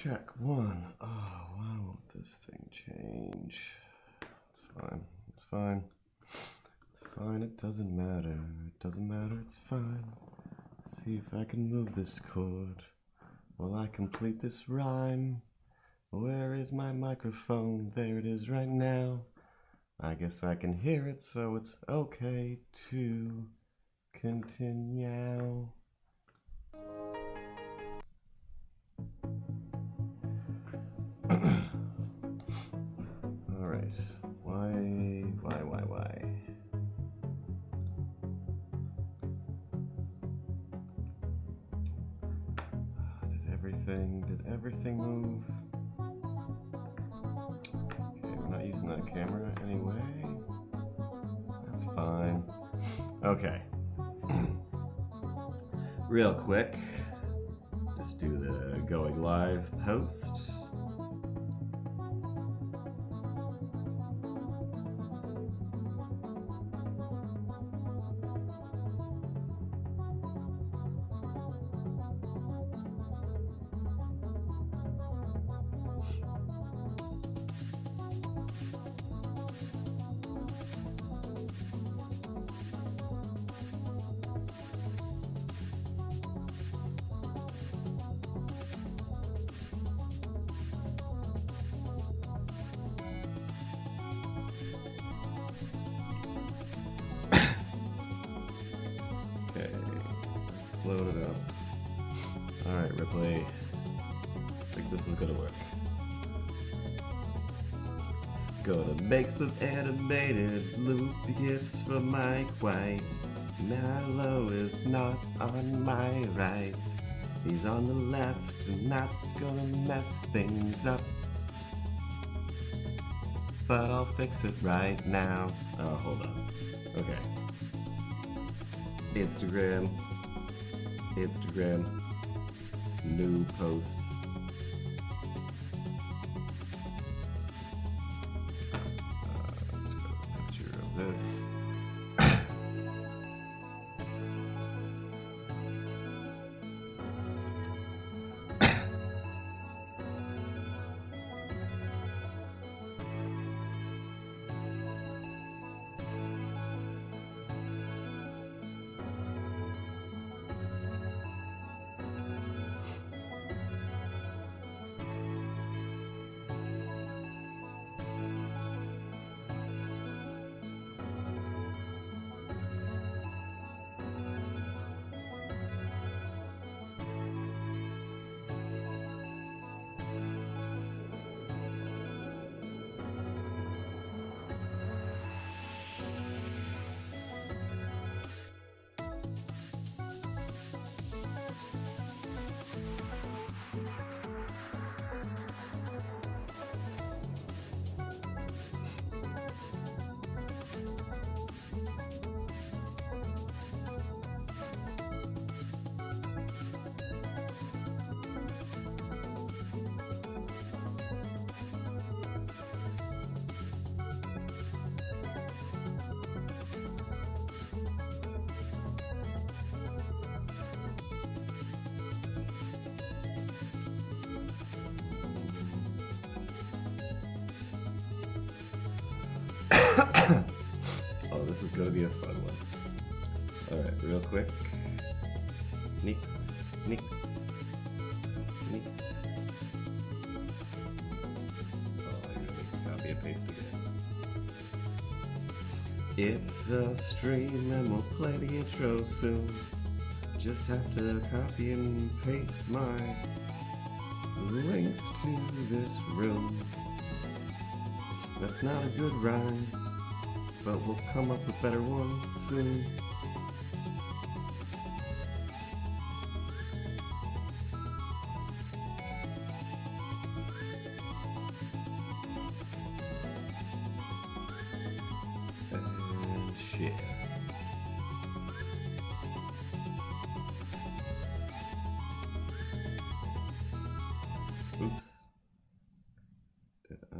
Check one. Oh, why won't this thing change? It's fine. It's fine. It's fine. It doesn't matter. It doesn't matter. It's fine. See if I can move this chord while I complete this rhyme. Where is my microphone? There it is right now. I guess I can hear it, so it's okay to continue. Alright, why? Did everything move? Okay, we're not using that camera anyway. That's fine. Okay. Real quick, just do the going live post. Load it up. Alright, replay. I think this is gonna work. Gonna make some animated loopy gifs from Mike White. Mallow is not on my right. He's on the left, and that's gonna mess things up. But I'll fix it right now. Oh, hold on. Okay. Instagram, new post. Let's go with a picture of this. Oh, this is gonna be a fun one. Alright, real quick. Next. Oh, I'm gonna make a copy and paste again. It's a stream and we'll play the intro soon. Just have to copy and paste my links to this room. That's not a good rhyme, but we'll come up with better ones soon. And share. Oops. Did I?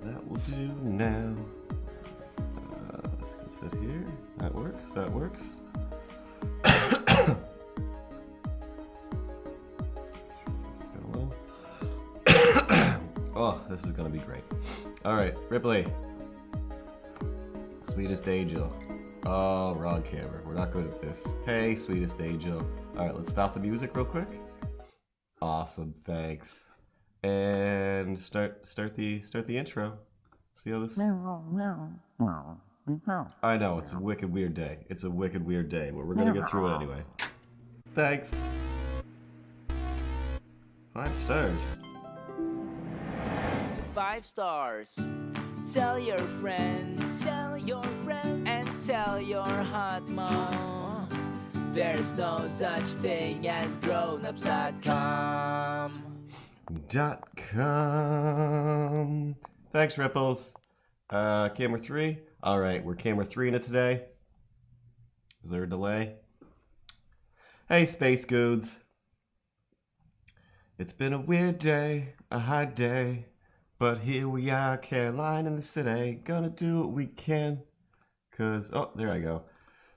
That will do now. This can sit here. That works. That works. Oh, this is gonna be great. All right, Ripley. Sweetest angel. Oh, wrong camera. We're not good at this. Hey, sweetest angel. All right, let's stop the music real quick. Awesome, thanks. And start the intro. See how this? I know it's a wicked weird day. It's a wicked weird day, but we're gonna get through it anyway. Thanks. 5 stars. 5 stars. Tell your friends, and tell your hot mom. There's no such thing as grownups.com. .com. Thanks, Ripples. Camera 3. All right, we're camera 3 in it today. Is there a delay? Hey, Space Goods. It's been a weird day, a hard day, but here we are, Caroline in the city. Gonna do what we can, cause oh, there I go.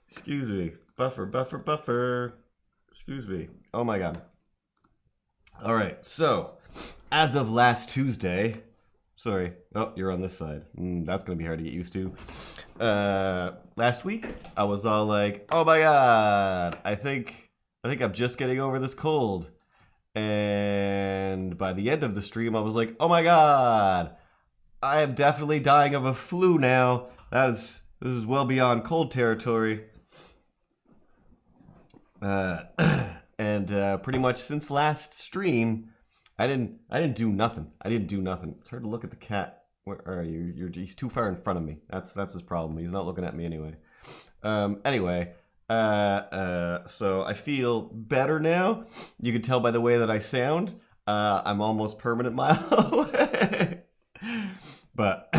Excuse me, buffer. Excuse me. Oh my God. All right, so as of last Tuesday, sorry. Oh, you're on this side. That's gonna be hard to get used to. Last week, I was all like, "Oh my God, I think I'm just getting over this cold." And by the end of the stream, I was like, "Oh my God, I am definitely dying of a flu now. This is well beyond cold territory." And pretty much since last stream, I didn't do nothing. It's hard to look at the cat. Where are you? He's too far in front of me. That's his problem. He's not looking at me anyway. So I feel better now. You can tell by the way that I sound. I'm almost permanent mile away. But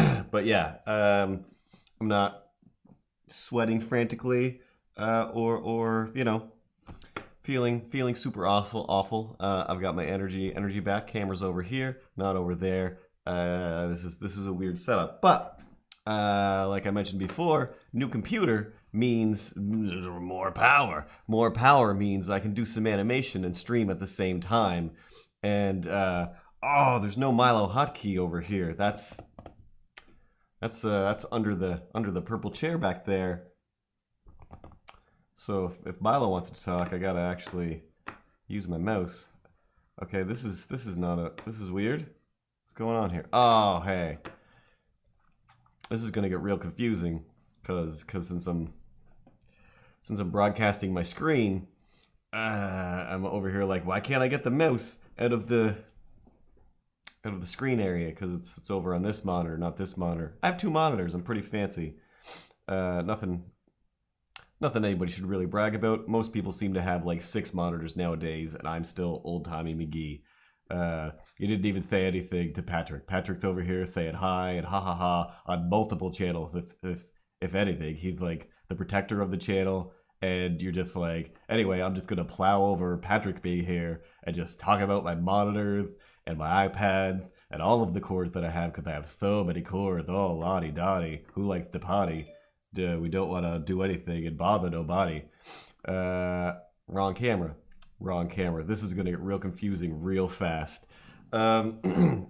yeah, I'm not sweating frantically, or you know, feeling super awful. I've got my energy back. Camera's over here, not over there. This is a weird setup, but like I mentioned before, new computer means more power. More power means I can do some animation and stream at the same time. And oh, there's no Milo hotkey over here. That's under the purple chair back there. So if Milo wants to talk, I gotta actually use my mouse. Okay, this is weird. What's going on here? Oh, hey. This is gonna get real confusing because since I'm broadcasting my screen, I'm over here like, why can't I get the mouse out of the screen area? Because it's over on this monitor, not this monitor. I have 2 monitors. I'm pretty fancy. Nothing anybody should really brag about. Most people seem to have like 6 monitors nowadays, and I'm still old-timey McGee. You didn't even say anything to Patrick. Patrick's over here saying hi and ha ha ha on multiple channels. If anything, he's like the protector of the channel, and you're just like, anyway, I'm just gonna plow over Patrick being here and just talk about my monitors and my iPad and all of the cords that I have, because I have so many cords. Oh, lottie dottie, who likes the potty? We don't want to do anything and bother nobody. Wrong camera. This is gonna get real confusing real fast. So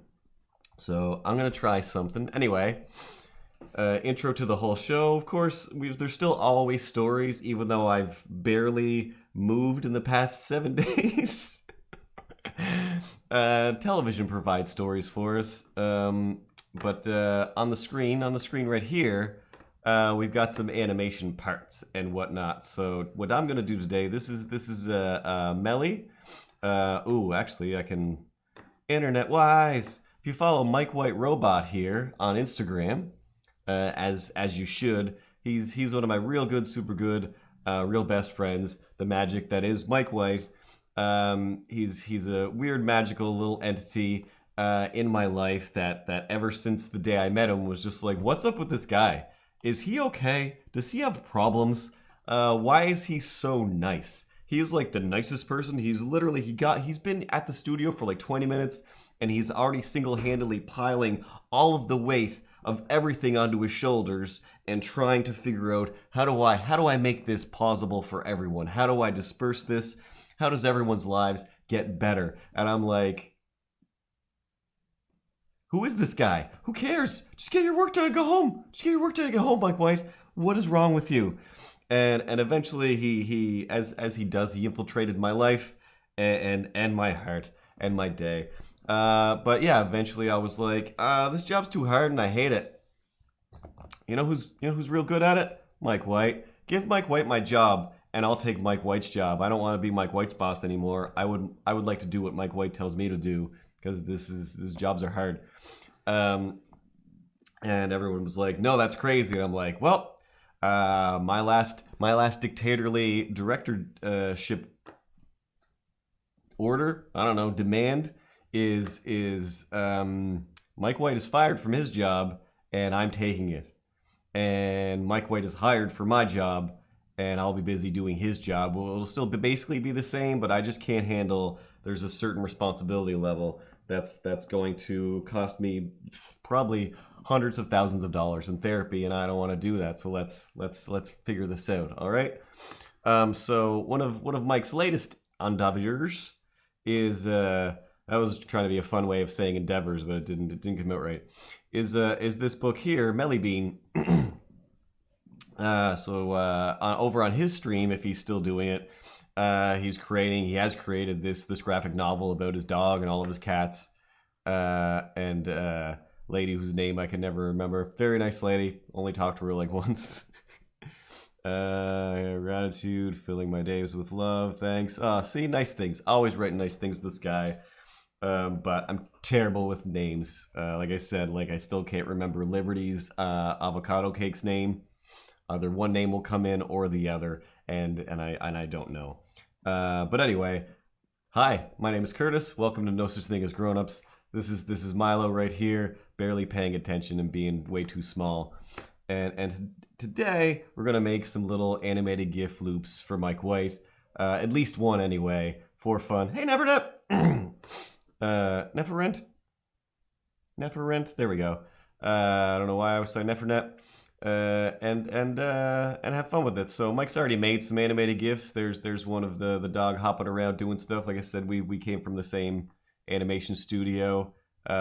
I'm gonna try something anyway. Intro to the whole show, of course. There's still always stories, even though I've barely moved in the past 7 days. Television provides stories for us, but on the screen right here, we've got some animation parts and whatnot. So what I'm gonna do today, this is Melly. Ooh, actually, I can internet-wise. If you follow Mike White Robot here on Instagram, as you should, he's one of my real good, super good, real best friends. The magic that is Mike White. He's a weird, magical little entity in my life that ever since the day I met him was just like, what's up with this guy? Is he okay? Does he have problems? Why is he so nice? He is like the nicest person. He's been at the studio for like 20 minutes and he's already single-handedly piling all of the weight of everything onto his shoulders and trying to figure out how do I make this plausible for everyone? How do I disperse this? How does everyone's lives get better? And I'm like, who is this guy? Who cares? Just get your work done and go home. Just get your work done and go home, Mike White. What is wrong with you? And eventually he as he does, he infiltrated my life and my heart and my day. But yeah, eventually I was like, this job's too hard and I hate it. You know who's real good at it? Mike White. Give Mike White my job and I'll take Mike White's job. I don't want to be Mike White's boss anymore. I would like to do what Mike White tells me to do because these jobs are hard. And everyone was like, no, that's crazy. And I'm like, well, my last dictatorly directorship order, I don't know, demand is Mike White is fired from his job and I'm taking it. And Mike White is hired for my job and I'll be busy doing his job. Well, it'll still basically be the same, but I just can't handle, there's a certain responsibility level that's going to cost me probably hundreds of thousands of dollars in therapy, and I don't want to do that. So let's figure this out. All right. So one of Mike's latest endeavors is that was trying to be a fun way of saying endeavors, but it didn't come out right. Is this book here, Melly Bean? Over on his stream, if he's still doing it, he has created this graphic novel about his dog and all of his cats, and lady whose name I can never remember. Very nice lady. Only talked to her like once. Gratitude, filling my days with love. Thanks. See, nice things. Always writing nice things to this guy. But I'm terrible with names. Like I said, I still can't remember Liberty's avocado cake's name. Either one name will come in or the other, and I don't know. But anyway, hi, my name is Curtis. Welcome to No Such Thing as Grown-Ups. This is Milo right here, barely paying attention and being way too small. And today we're gonna make some little animated GIF loops for Mike White, at least one anyway, for fun. Hey, Nevernet, Neferent. There we go. I don't know why I was saying Nefernet. And have fun with it. So Mike's already made some animated GIFs. There's one of the dog hopping around doing stuff. Like I said, we came from the same animation studio.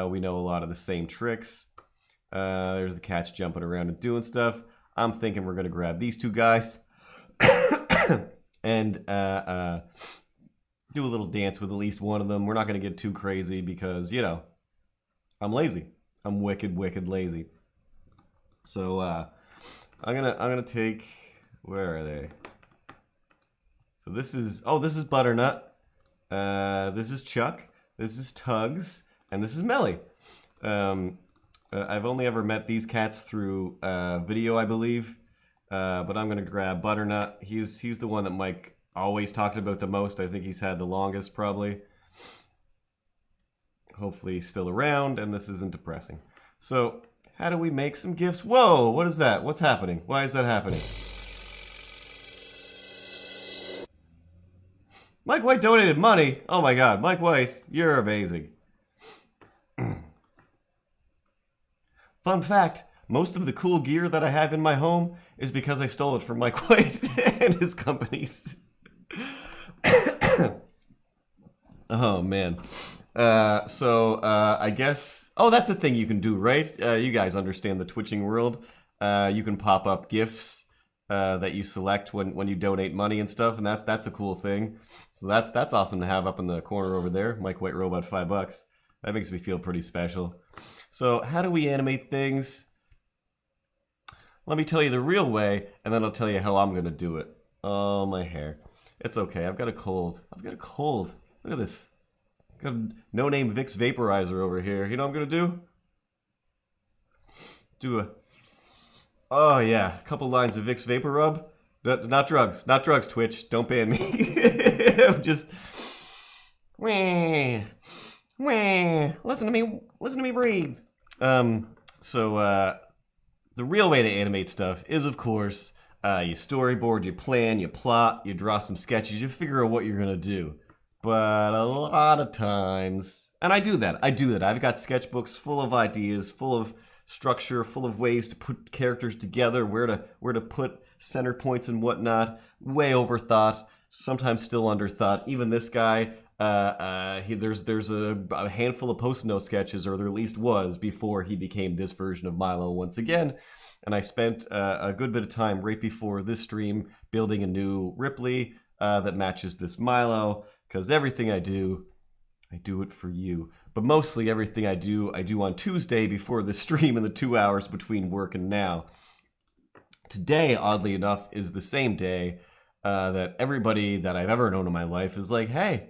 We know a lot of the same tricks. There's the cats jumping around and doing stuff. I'm thinking we're gonna grab these two guys and do a little dance with at least one of them. We're not gonna get too crazy because I'm lazy. I'm wicked lazy. So I'm gonna take, where are they? So this is Butternut. This is Chuck. This is Tugs, and this is Melly. I've only ever met these cats through video, I believe. But I'm gonna grab Butternut. He's the one that Mike always talked about the most. I think he's had the longest, probably. Hopefully he's still around, and this isn't depressing. So how do we make some GIFs? Whoa, what is that? What's happening? Why is that happening? Mike White donated money. Oh my God, Mike White, you're amazing. Fun fact, most of the cool gear that I have in my home is because I stole it from Mike White and his companies. Oh man. I guess, that's a thing you can do, right? You guys understand the twitching world. You can pop up GIFs that you select when you donate money and stuff, and that's a cool thing. So that's awesome to have up in the corner over there. Mike White Robot, $5. That makes me feel pretty special. So how do we animate things? Let me tell you the real way, and then I'll tell you how I'm gonna do it. Oh, my hair. It's okay. I've got a cold. Look at this. Got a no-name Vicks vaporizer over here. You know what I'm gonna do? Oh yeah, a couple lines of Vicks Vapor Rub. Not drugs, Twitch. Don't ban me. I'm just, listen to me breathe. The real way to animate stuff is, of course, you storyboard, you plan, you plot, you draw some sketches, you figure out what you're gonna do. But a lot of times, and I do that. I've got sketchbooks full of ideas, full of structure, full of ways to put characters together, where to put center points and whatnot. Way overthought, sometimes still underthought. Even this guy, there's a handful of post-note sketches, or there at least was, before he became this version of Milo once again. And I spent a good bit of time right before this stream building a new Ripley that matches this Milo, because everything I do it for you. But mostly everything I do on Tuesday before the stream in the 2 hours between work and now. Today, oddly enough, is the same day that everybody that I've ever known in my life is like, hey,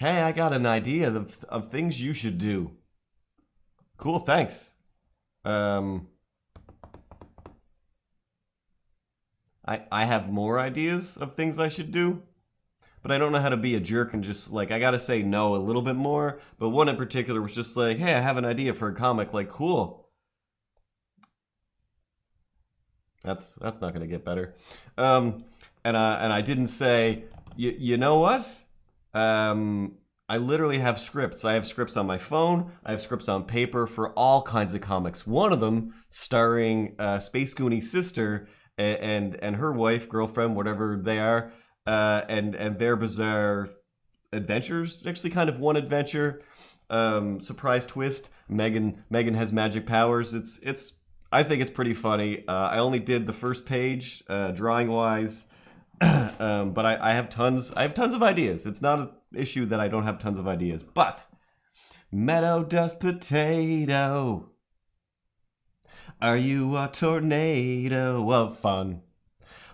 I got an idea of things you should do. Cool, thanks. I have more ideas of things I should do, but I don't know how to be a jerk and just, like, I gotta say no a little bit more. But one in particular was just like, hey, I have an idea for a comic. Like, cool. That's not gonna get better. And I didn't say, you know what? I literally have scripts. I have scripts on my phone. I have scripts on paper for all kinds of comics. One of them starring Space Goonie's sister and her wife, girlfriend, whatever they are, and their bizarre adventures. Actually, kind of one adventure. Surprise twist. Megan has magic powers. I think it's pretty funny. I only did the first page, drawing wise, but I have tons of ideas. It's not an issue that I don't have tons of ideas. But Meadow Dust Potato, are you a tornado of fun?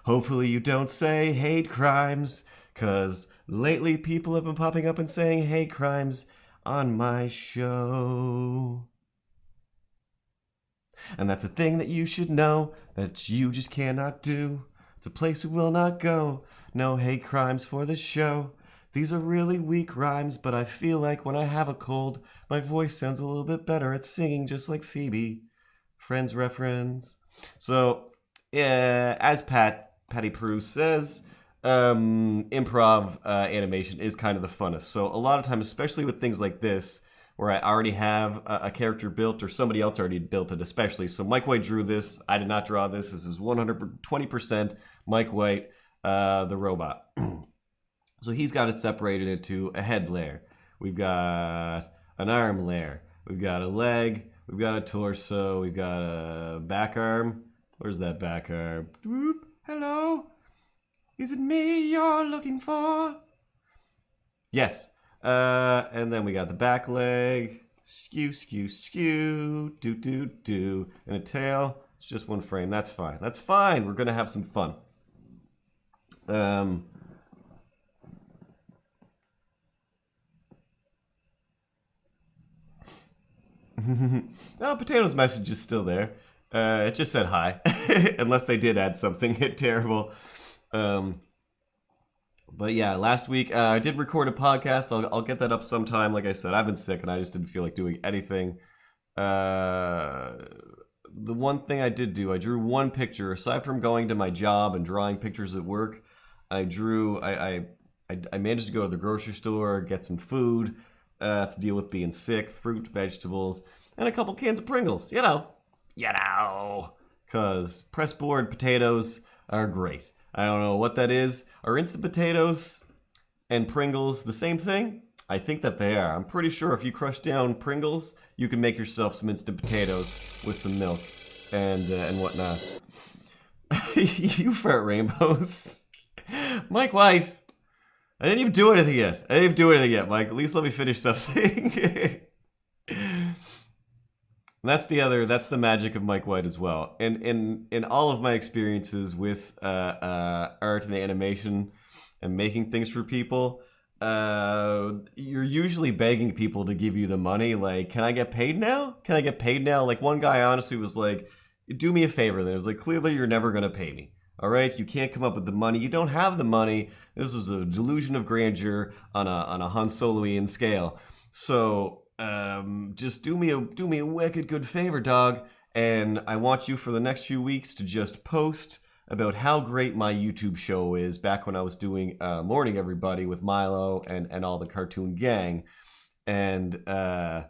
Hopefully you don't say hate crimes, 'cause lately people have been popping up and saying hate crimes on my show. And that's a thing that you should know, that you just cannot do. It's a place we will not go. No hate crimes for the show. These are really weak rhymes, but I feel like when I have a cold, my voice sounds a little bit better at singing, just like Phoebe. Friends reference. So, as Patty Prue says, improv animation is kind of the funnest. So a lot of times, especially with things like this, where I already have a character built, or somebody else already built it especially. So Mike White drew this. I did not draw this. This is 120% Mike White, the robot. So he's got it separated into a head layer. We've got an arm layer. We've got a leg. We've got a torso. We've got a back arm. Where's that back arm? Whoop. Hello? Is it me you're looking for? Yes. And then we got the back leg. Skew, skew, skew. Do, do, do. And a tail. It's just one frame. That's fine. That's fine. We're going to have some fun. No, Potato's message is still there. It just said hi. Unless they did add something terrible. But yeah, last week I did record a podcast. I'll get that up sometime. Like I said, I've been sick and I just didn't feel like doing anything. The one thing I did do, I drew one picture. Aside from going to my job and drawing pictures at work, I managed to go to the grocery store, get some food to deal with being sick, fruit, vegetables, and a couple cans of Pringles. You know, because press board potatoes are great. I don't know what that is. Are instant potatoes and Pringles the same thing? I think that they are. I'm pretty sure if you crush down Pringles, you can make yourself some instant potatoes with some milk and whatnot. You fart rainbows. Mike White. I didn't even do anything yet. Mike. At least let me finish something. That's the magic of Mike White as well. And in all of my experiences with art and animation and making things for people, you're usually begging people to give you the money. Like, can I get paid now? Like, one guy honestly was like, do me a favor. Then it was like, clearly you're never going to pay me. All right, you can't come up with the money. You don't have the money. This was a delusion of grandeur on a Han Soloian scale. So just do me a wicked good favor, dog. And I want you for the next few weeks to just post about how great my YouTube show is back when I was doing Morning Everybody with Milo and all the cartoon gang. And I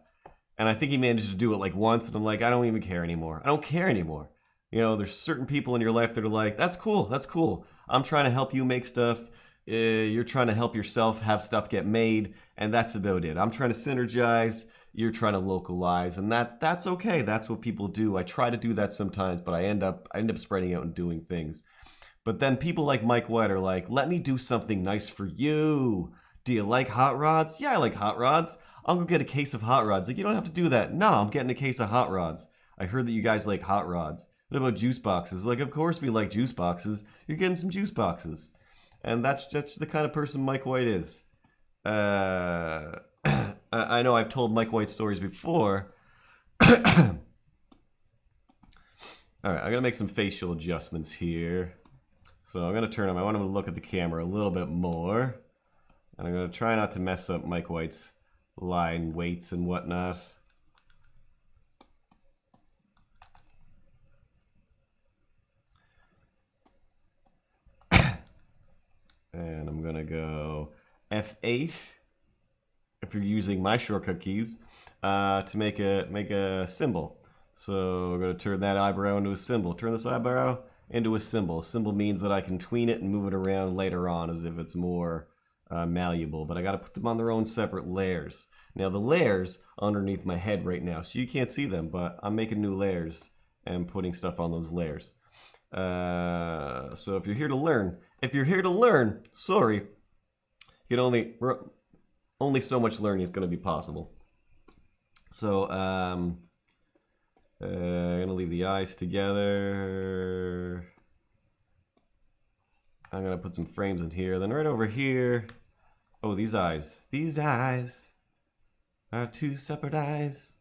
think he managed to do it like once, and I'm like, I don't even care anymore. I don't care anymore. You know, there's certain people in your life that are like, that's cool, that's cool. I'm trying to help you make stuff. You're trying to help yourself have stuff get made, and that's about it. I'm trying to synergize. You're trying to localize, and that's okay. That's what people do. I try to do that sometimes, but I end up spreading out and doing things. But then people like Mike White are like, let me do something nice for you. Do you like hot rods? Yeah, I like hot rods. I'll go get a case of hot rods. Like, you don't have to do that. No, I'm getting a case of hot rods. I heard that you guys like hot rods. What about juice boxes? Like, of course we like juice boxes. You're getting some juice boxes. And that's the kind of person Mike White is. I know I've told Mike White stories before. Alright, I'm going to make some facial adjustments here. So I'm going to turn him. I want him to look at the camera a little bit more. And I'm going to try not to mess up Mike White's line weights and whatnot. And I'm going to go F8 if you're using my shortcut keys to make a symbol. So we're going to turn that eyebrow into a symbol. Turn this eyebrow into a symbol. Symbol means that I can tween it and move it around later on as if it's more malleable. But I got to put them on their own separate layers. Now the layers underneath my head right now, so you can't see them, but I'm making new layers and putting stuff on those layers. So if you're here to learn, sorry, you can only so much learning is going to be possible. So I'm going to leave the eyes together. I'm going to put some frames in here. Then right over here, oh, these eyes are two separate eyes.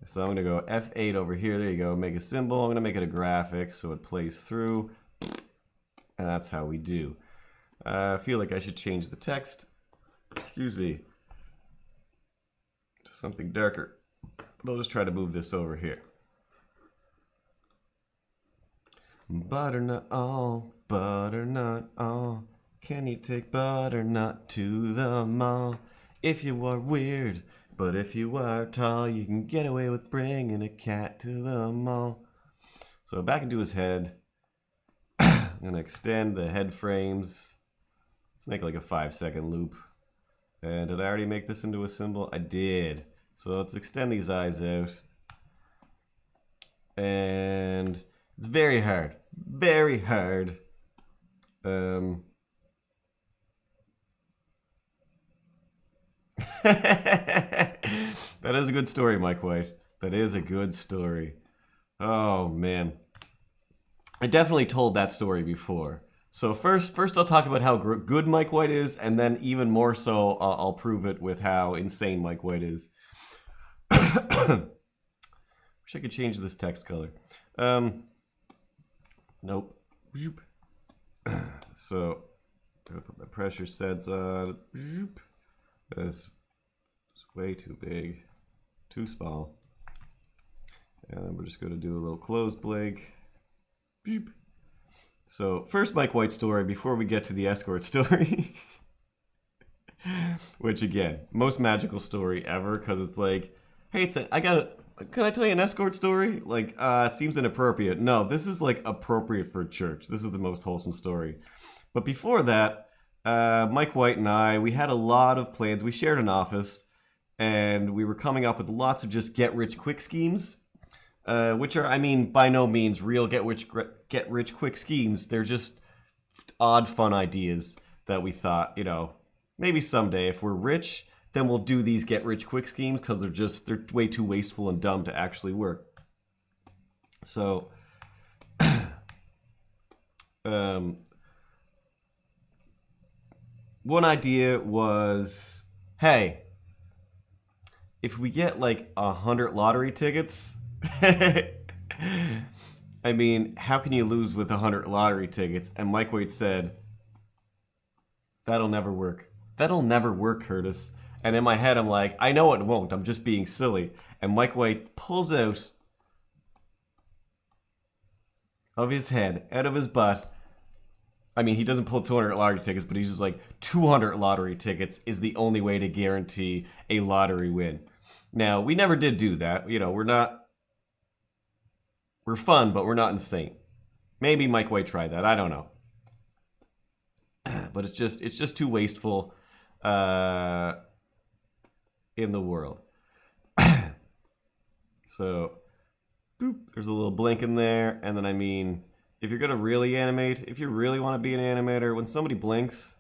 So I'm going to go F8 over here. There you go. Make a symbol. I'm going to make it a graphic so it plays through. And that's how we do. I feel like I should change the text. Excuse me. To something darker. But I'll just try to move this over here. Butternut all, can you take butternut to the mall? If you are weird, but if you are tall, you can get away with bringing a cat to the mall. So back into his head. I'm going to extend the head frames. Let's make like a 5-second loop. And did I already make this into a symbol? I did. So let's extend these eyes out. And it's very hard. Very hard. That is a good story, Mike White. That is a good story. Oh, man. I definitely told that story before. So first I'll talk about how good Mike White is, and then even more so, I'll prove it with how insane Mike White is. Wish I could change this text color. Nope. So, I'm gonna put my pressure sets on. That's way too big, too small. And then we're just going to do a little closed blank. Beep. So, first Mike White story before we get to the escort story. Which, again, most magical story ever, because it's like, hey, can I tell you an escort story? Like, it seems inappropriate. No, this is, like, appropriate for church. This is the most wholesome story. But before that, Mike White and I, we had a lot of plans. We shared an office, and we were coming up with lots of just get-rich-quick schemes, which are, I mean, by no means real get-rich-quick schemes. They're just odd, fun ideas that we thought, you know, maybe someday if we're rich, then we'll do these get-rich-quick schemes because they're way too wasteful and dumb to actually work. So, one idea was, hey, if we get like 100 lottery tickets, I mean, how can you lose with 100 lottery tickets? And Mike White said, that'll never work. That'll never work, Curtis. And in my head, I'm like, I know it won't. I'm just being silly. And Mike White pulls out of his head, out of his butt, I mean, he doesn't pull 200 lottery tickets, but he's just like 200 lottery tickets is the only way to guarantee a lottery win. Now, we never did do that. You know, we're fun, but we're not insane. Maybe Mike White tried that. I don't know. But it's just too wasteful in the world. So, boop, there's a little blink in there. And then, I mean, if you're going to really animate, if you really want to be an animator, when somebody blinks,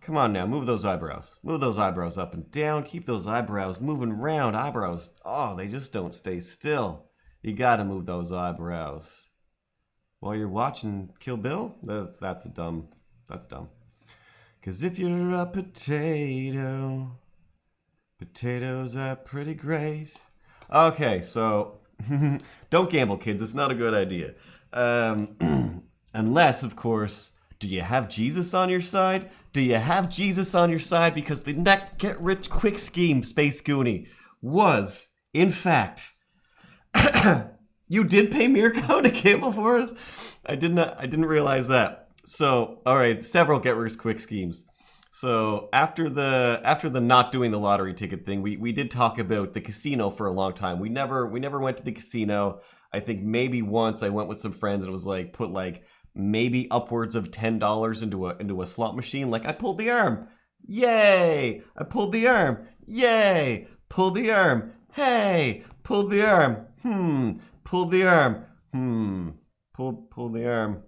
come on now, move those eyebrows. Move those eyebrows up and down. Keep those eyebrows moving around. Eyebrows, oh, they just don't stay still. You got to move those eyebrows. While you're watching Kill Bill? That's dumb. That's dumb. Because if you're a potato, potatoes are pretty great. Okay, so don't gamble, kids. It's not a good idea. Unless, of course, do you have Jesus on your side? Do you have Jesus on your side? Because the next get-rich-quick scheme, Space Goonie, was, in fact, you did pay Mirko to gamble for us? I didn't realize that. So, all right, several get-rich-quick schemes. So after the not doing the lottery ticket thing, we did talk about the casino for a long time. We never went to the casino. I think maybe once I went with some friends and it was like put like maybe upwards of $10 into a slot machine. Like I pulled the arm. Yay! I pulled the arm. Yay! Pulled the arm. Hey! Pulled the arm. Pulled the arm. Pulled the arm.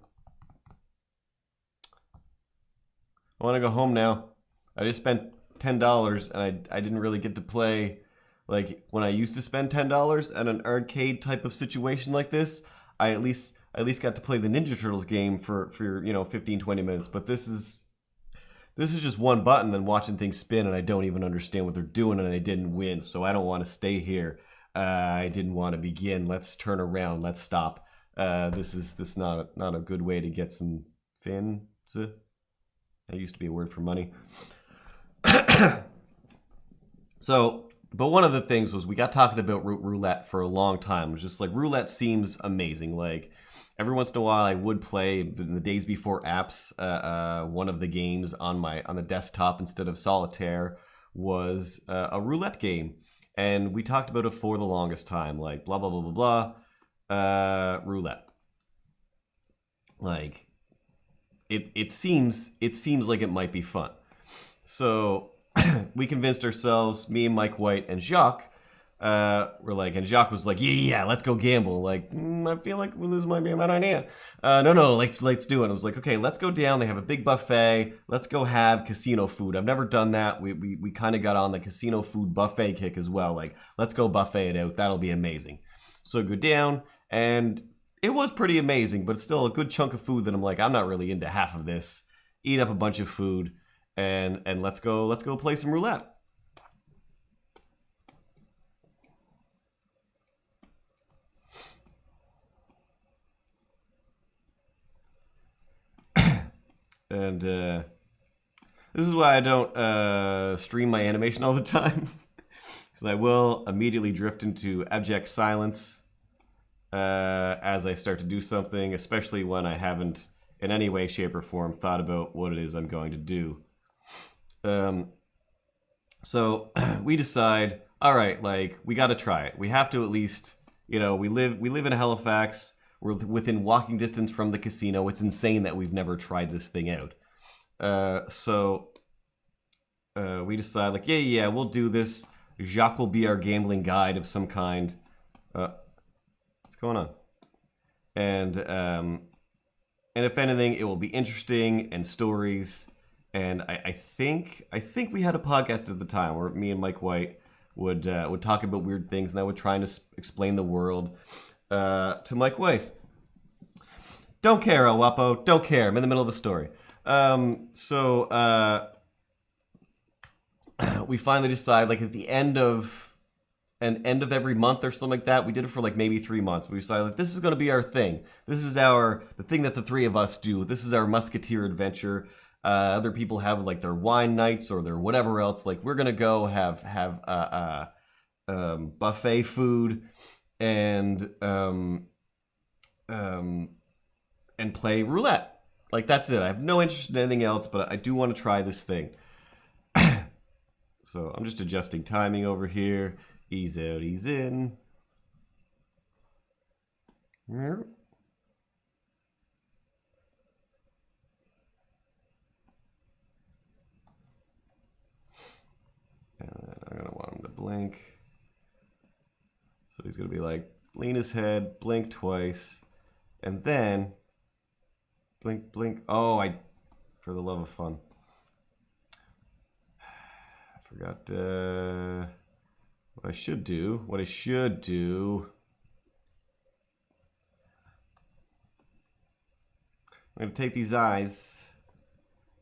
I want to go home now. I just spent $10 and I didn't really get to play like when I used to spend $10 at an arcade type of situation like this. I at least got to play the Ninja Turtles game for 15-20 minutes, but this is just one button and watching things spin and I don't even understand what they're doing and I didn't win, so I don't want to stay here. I didn't want to begin. Let's turn around. Let's stop. This not a good way to get some fins. That used to be a word for money. So, but one of the things was we got talking about roulette for a long time. It was just like roulette seems amazing. Like every once in a while, I would play in the days before apps. One of the games on the desktop instead of solitaire was a roulette game, and we talked about it for the longest time. Like blah blah blah blah blah. Roulette. Like. It seems like it might be fun. So we convinced ourselves, me and Mike White and Jacques, and Jacques was like, yeah, let's go gamble. Like, I feel like this might be a bad idea. No, let's do it. I was like, okay, let's go down. They have a big buffet. Let's go have casino food. I've never done that. We kind of got on the casino food buffet kick as well. Like, let's go buffet it out. That'll be amazing. So I go down and it was pretty amazing, but it's still a good chunk of food that I'm like, I'm not really into half of this. Eat up a bunch of food and let's go play some roulette. And this is why I don't stream my animation all the time. Because I will immediately drift into abject silence as I start to do something, especially when I haven't in any way, shape, or form thought about what it is I'm going to do. So we decide, all right, like we got to try it. We have to at least, we live in Halifax. We're within walking distance from the casino. It's insane that we've never tried this thing out. So we decide, like, yeah, we'll do this. Jacques will be our gambling guide of some kind. What's going on? And if anything, it will be interesting and stories. And I think we had a podcast at the time where me and Mike White would talk about weird things, and I would try and explain the world to Mike White. Don't care, El Wapo. Don't care. I'm in the middle of a story. So we finally decide, like at the end of every month or something like that. We did it for like maybe 3 months. We decided like this is going to be our thing. This is the thing that the three of us do. This is our musketeer adventure. Other people have like their wine nights or their whatever else. Like we're gonna go have buffet food and play roulette. Like, that's it. I have no interest in anything else, but I do want to try this thing. So I'm just adjusting timing over here. Ease out, ease in. And then I'm going to want him to blink. So he's going to be like, lean his head, blink twice, and then blink, blink. Oh, for the love of fun. I forgot what I should do. I'm going to take these eyes.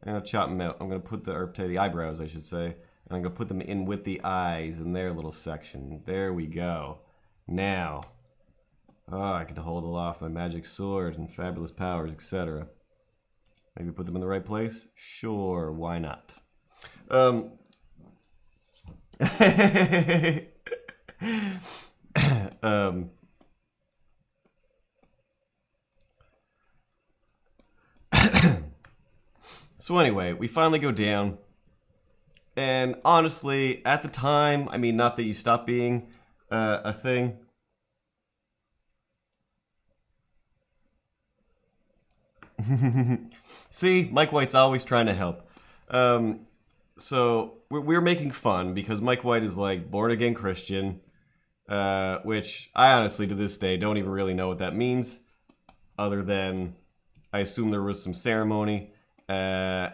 I'm going to chop them out. I'm going to put the eyebrows, I should say. And I'm going to put them in with the eyes in their little section. There we go. Now, I can hold aloft my magic sword and fabulous powers, etc. Maybe put them in the right place? Sure, why not? So anyway, we finally go down. And honestly, at the time, I mean, not that you stop being a thing. See, Mike White's always trying to help. So we're making fun because Mike White is like born again Christian, which I honestly to this day don't even really know what that means, other than I assume there was some ceremony, and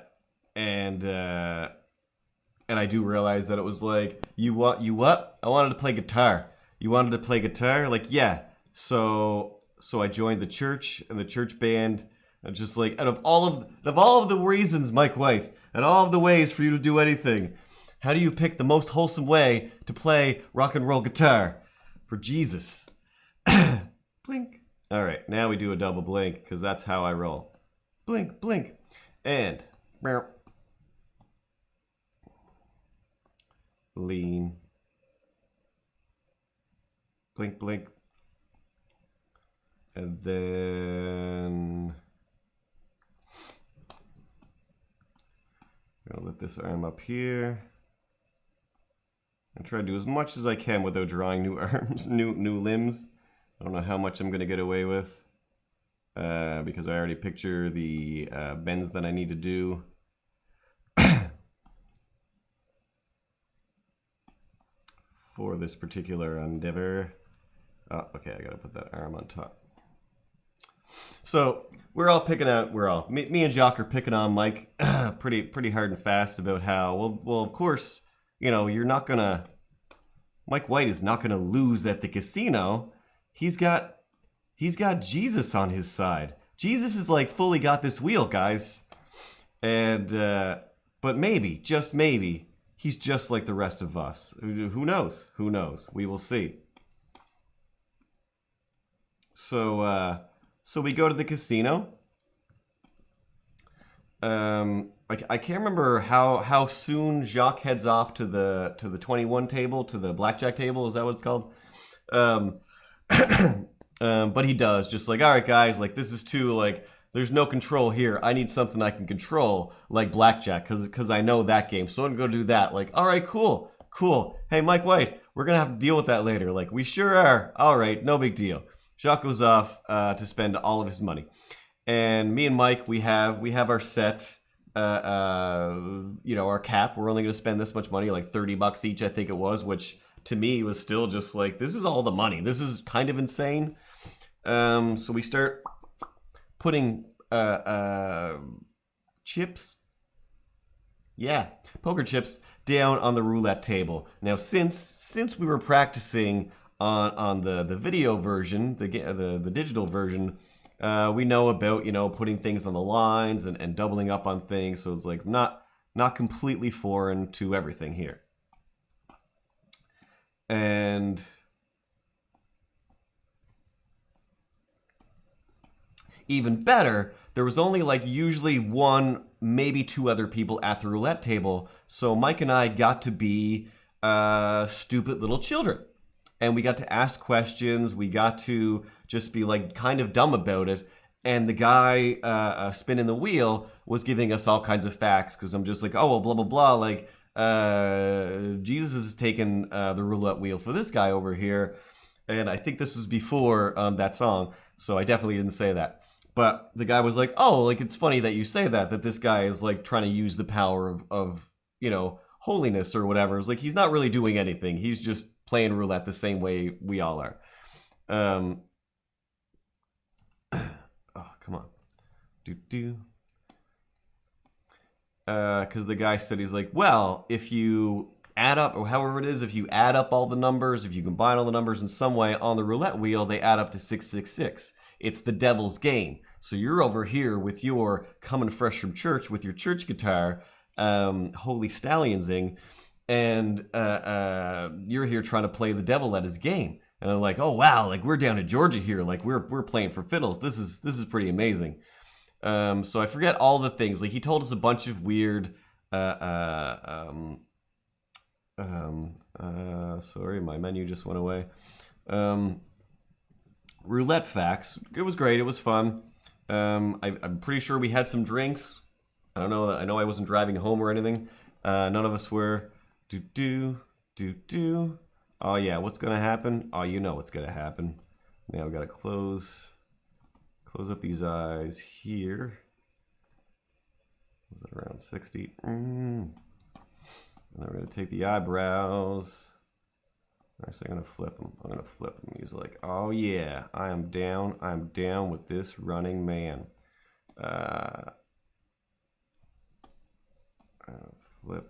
I do realize that it was like, you what? I wanted to play guitar. You wanted to play guitar? Like, yeah. So I joined the church and the church band. And just like, out of all of the reasons, Mike White, and all of the ways for you to do anything, how do you pick the most wholesome way to play rock and roll guitar? For Jesus. Blink. All right, now we do a double blink because that's how I roll. Blink, blink, and lean. Blink, blink. And then I'm gonna lift this arm up here and try to do as much as I can without drawing new arms, new limbs. I don't know how much I'm gonna get away with because I already picture the bends that I need to do. For this particular endeavor. Oh, okay, I gotta put that arm on top. So we're all me and Jacques are picking on Mike pretty hard and fast about how well of course, you know, Mike White is not gonna lose at the casino. He's got Jesus on his side. Jesus is like fully got this wheel, guys. And but maybe, just maybe, he's just like the rest of us. Who knows? Who knows? We will see. So we go to the casino. I can't remember how soon Jacques heads off to the 21 table, to the blackjack table. Is that what it's called? But he does, just like, all right, guys, like this is too like. There's no control here. I need something I can control, like blackjack, because I know that game. So I'm going to go do that. Like, all right, cool. Hey, Mike White, we're going to have to deal with that later. Like, we sure are. All right, no big deal. Jacques goes off to spend all of his money. And me and Mike, we have our set, our cap. We're only going to spend this much money, like $30 each, I think it was, which to me was still just like, this is all the money. This is kind of insane. So we start putting chips, poker chips down on the roulette table. Now, since we were practicing on the video version, the digital version, we know about putting things on the lines and doubling up on things. So it's like not completely foreign to everything here. And even better, there was only like usually one, maybe two other people at the roulette table. So Mike and I got to be stupid little children. And we got to ask questions. We got to just be like kind of dumb about it. and the guy spinning the wheel was giving us all kinds of facts because I'm just like, oh well, blah blah blah, like Jesus is taking the roulette wheel for this guy over here, and I think this was before that song, so I definitely didn't say that. But the guy was like, oh, like it's funny that you say that this guy is like trying to use the power of you know, holiness or whatever. It's like he's not really doing anything. He's just playing roulette the same way we all are. Oh, come on. Because the guy said, he's like, well, if you add up, or however it is, if you add up all the numbers, if you combine all the numbers in some way on the roulette wheel, they add up to 666. It's the devil's game. So you're over here with your coming fresh from church with your church guitar, holy stallionsing, and you're here trying to play the devil at his game. And I'm like, oh wow, like we're down in Georgia here, like we're playing for fiddles. This is pretty amazing. So I forget all the things. Like he told us a bunch of weird sorry, my menu just went away. Roulette facts. It was great. It was fun. I'm pretty sure we had some drinks. I don't know. I know I wasn't driving home or anything. None of us were. Oh yeah, what's gonna happen? Oh, you know what's gonna happen. Now we gotta close up these eyes here. Was it around 60? And then we're gonna take the eyebrows. Actually, I'm gonna flip them. He's like, oh yeah, I am down. I'm down with this running man. Flip.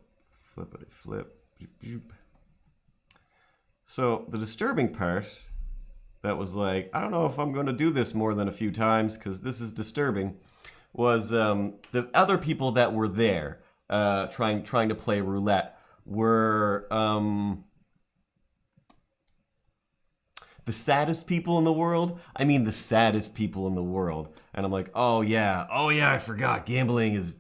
So the disturbing part that was like, I don't know if I'm going to do this more than a few times because this is disturbing, was the other people that were there trying to play roulette were the saddest people in the world. I mean, the saddest people in the world. And I'm like, oh yeah, I forgot. Gambling is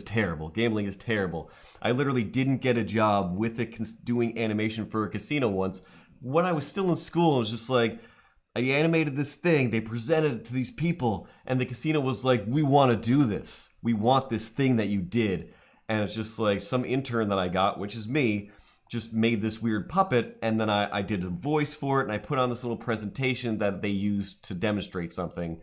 terrible. Gambling is terrible. I literally didn't get a job with doing animation for a casino once. When I was still in school, I was just like, I animated this thing. They presented it to these people, and the casino was like, we want to do this. We want this thing that you did. And it's just like some intern that I got, which is me, just made this weird puppet, and then I did a voice for it, and I put on this little presentation that they used to demonstrate something.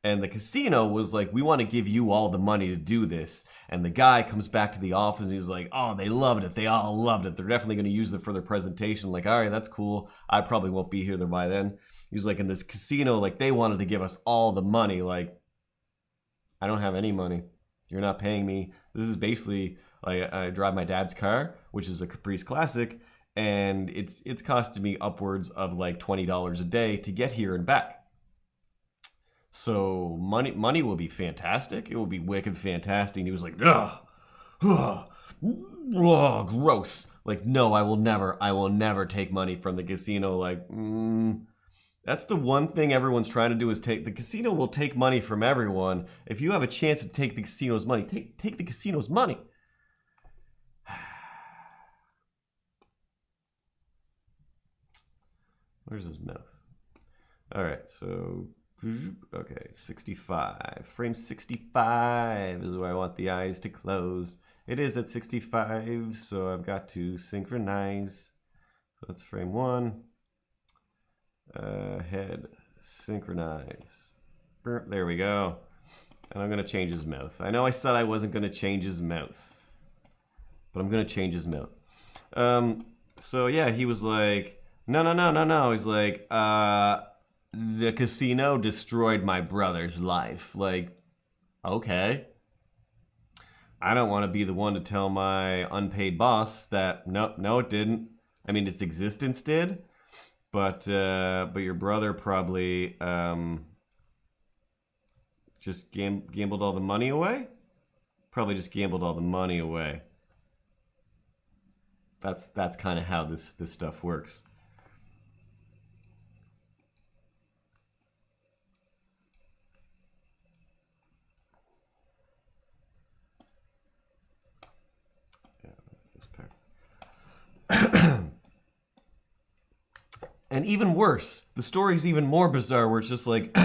And the casino was like, we want to give you all the money to do this. And the guy comes back to the office and he's like, oh, they loved it. They all loved it. They're definitely going to use it for their presentation. Like, all right, that's cool. I probably won't be here there by then. He's like, in this casino, like they wanted to give us all the money. Like, I don't have any money. You're not paying me. This is basically like I drive my dad's car, which is a Caprice Classic, and it's costing me upwards of like $20 a day to get here and back. So money will be fantastic. It will be wicked fantastic. And he was like, ugh, gross. Like, no, I will never take money from the casino. Like, that's the one thing everyone's trying to do is the casino will take money from everyone. If you have a chance to take the casino's money, take the casino's money. Where's his mouth? All right, so, okay, 65. Frame 65 is where I want the eyes to close. It is at 65, so I've got to synchronize. So that's frame 1. Head, synchronize. There we go. And I'm going to change his mouth. I know I said I wasn't going to change his mouth, but I'm going to change his mouth. So yeah, he was like, no. He's like, the casino destroyed my brother's life. Like, okay. I don't want to be the one to tell my unpaid boss that, no, it didn't. I mean, its existence did. But your brother probably just gambled all the money away? Probably just gambled all the money away. That's kind of how this stuff works. Yeah, this pair. And even worse, the story's even more bizarre, where it's just like,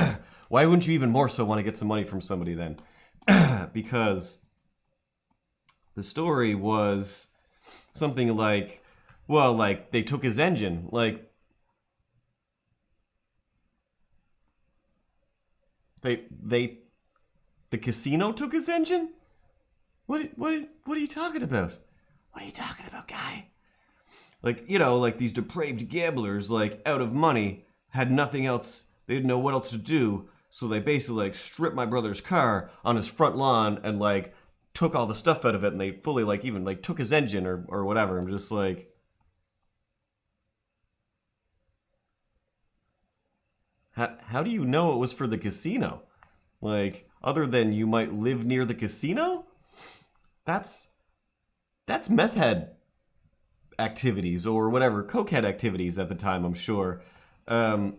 Why wouldn't you even more so want to get some money from somebody then? Because the story was something like, well, like they took his engine, like the casino took his engine. What are you talking about? What are you talking about, guy? Like, you know, like these depraved gamblers, like out of money, had nothing else. They didn't know what else to do, so they basically like stripped my brother's car on his front lawn and like took all the stuff out of it, and they fully like even like took his engine or whatever. I'm just like, how do you know it was for the casino? Like, other than you might live near the casino? That's meth head activities or whatever, cokehead activities at the time, I'm sure. Why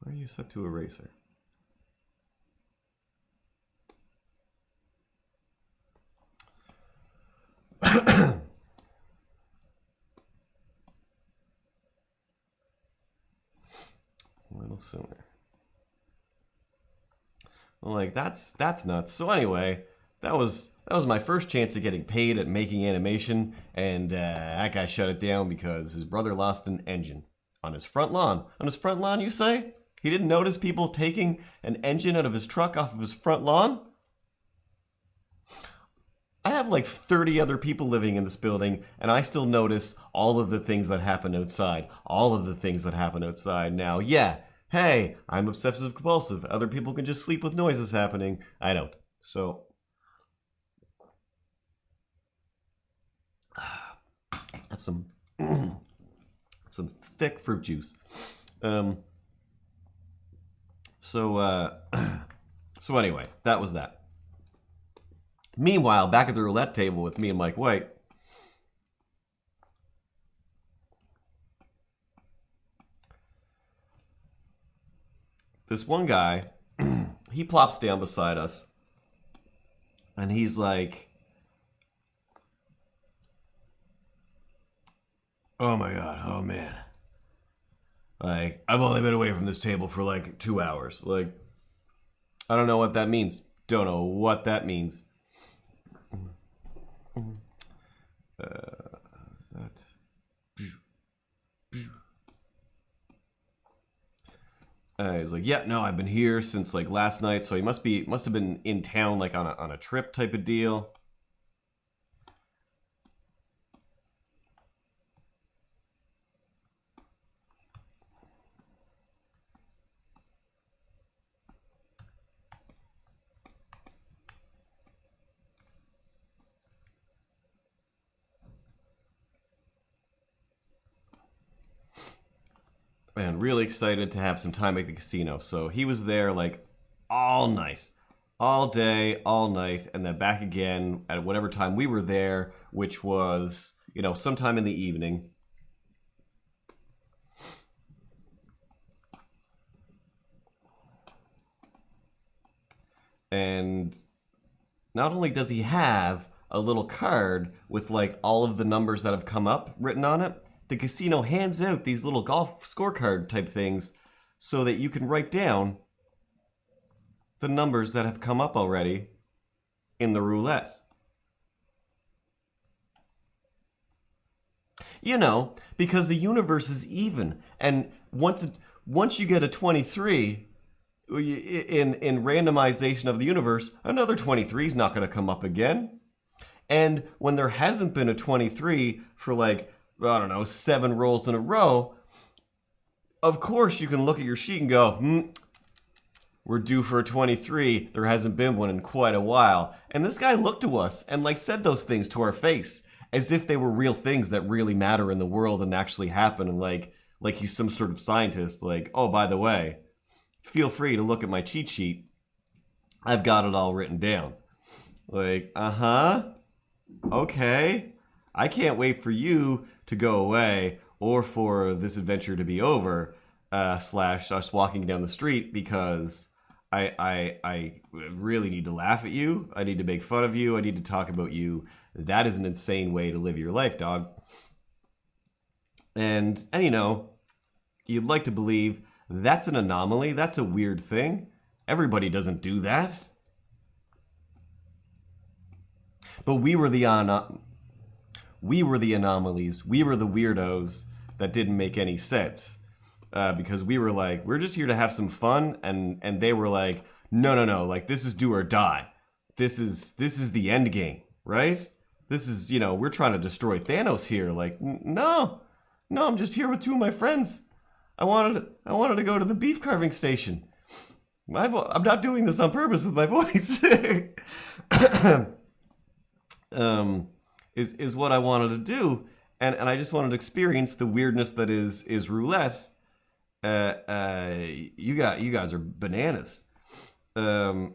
are you set to eraser? A little sooner. Like, that's nuts. So anyway, that was my first chance of getting paid at making animation, and that guy shut it down because his brother lost an engine on his front lawn. On his front lawn, you say? He didn't notice people taking an engine out of his truck off of his front lawn? I have like 30 other people living in this building, and I still notice all of the things that happen outside. All of the things that happen outside. Now, yeah, hey, I'm obsessive compulsive. Other people can just sleep with noises happening. I don't. So, that's some thick fruit juice. So anyway, that was that. Meanwhile, back at the roulette table with me and Mike White, this one guy, he plops down beside us, and he's like, oh my god, oh man. Like, I've only been away from this table for like 2 hours. Like, I don't know what that means. Don't know what that means. He's like, yeah, no, I've been here since like last night, so he must have been in town like on a trip type of deal. And really excited to have some time at the casino. So he was there like all night, all day, all night, and then back again at whatever time we were there, which was, you know, sometime in the evening. And not only does he have a little card with like all of the numbers that have come up written on it, the casino hands out these little golf scorecard type things so that you can write down the numbers that have come up already in the roulette. You know, because the universe is even, and once you get a 23 in randomization of the universe, another 23 is not going to come up again. And when there hasn't been a 23 for like, I don't know, 7 rolls in a row, of course you can look at your sheet and go, we're due for a 23. There hasn't been one in quite a while. And this guy looked to us and like said those things to our face as if they were real things that really matter in the world and actually happen. And like he's some sort of scientist. Like, oh, by the way, feel free to look at my cheat sheet. I've got it all written down. Like, okay. I can't wait for you to go away or for this adventure to be over, / us walking down the street, because I really need to laugh at you. I need to make fun of you. I need to talk about you. That is an insane way to live your life, dog. And you know, you'd like to believe That's an anomaly. That's a weird thing. Everybody doesn't do that. But we were the anomalies. We were the weirdos that didn't make any sense. Because we were like, we're just here to have some fun, and they were like, no, like this is do or die. This is the end game, right? This is, we're trying to destroy Thanos here. Like, no, I'm just here with two of my friends. I wanted to go to the beef carving station. I'm not doing this on purpose with my voice. Is what I wanted to do, and I just wanted to experience the weirdness that is roulette. You guys are bananas. So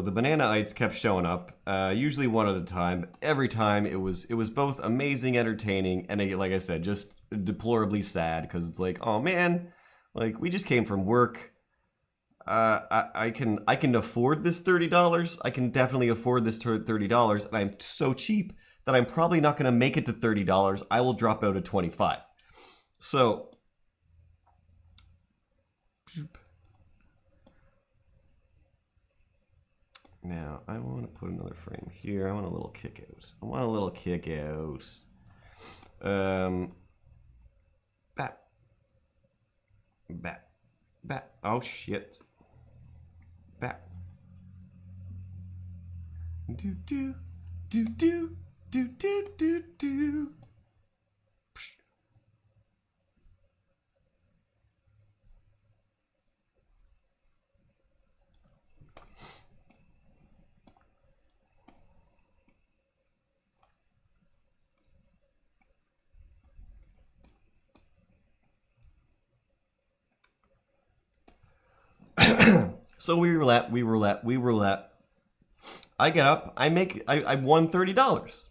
the banana-ites kept showing up, usually one at a time. Every time it was both amazing, entertaining, and like I said, just deplorably sad because it's like, oh man, like we just came from work. I can afford this $30. I can definitely afford this $30, and I'm so cheap that I'm probably not going to make it to $30. I will drop out at 25. So. Now, I want to put another frame here. I want a little kick out. Bat. Oh, shit. Bat. Do. So we roulette. I get up, I won $30.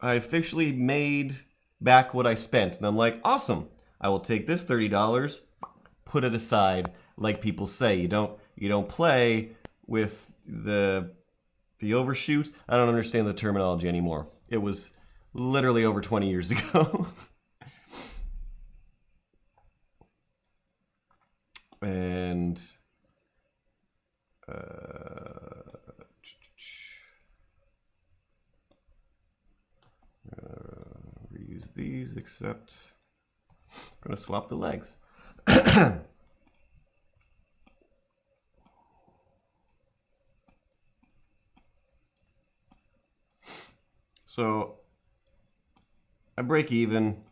I officially made back what I spent, and I'm like, awesome. I will take this $30, put it aside, like people say. You don't play with the overshoot. I don't understand the terminology anymore. It was literally over 20 years ago. And reuse these, except I'm going to swap the legs. So I break even,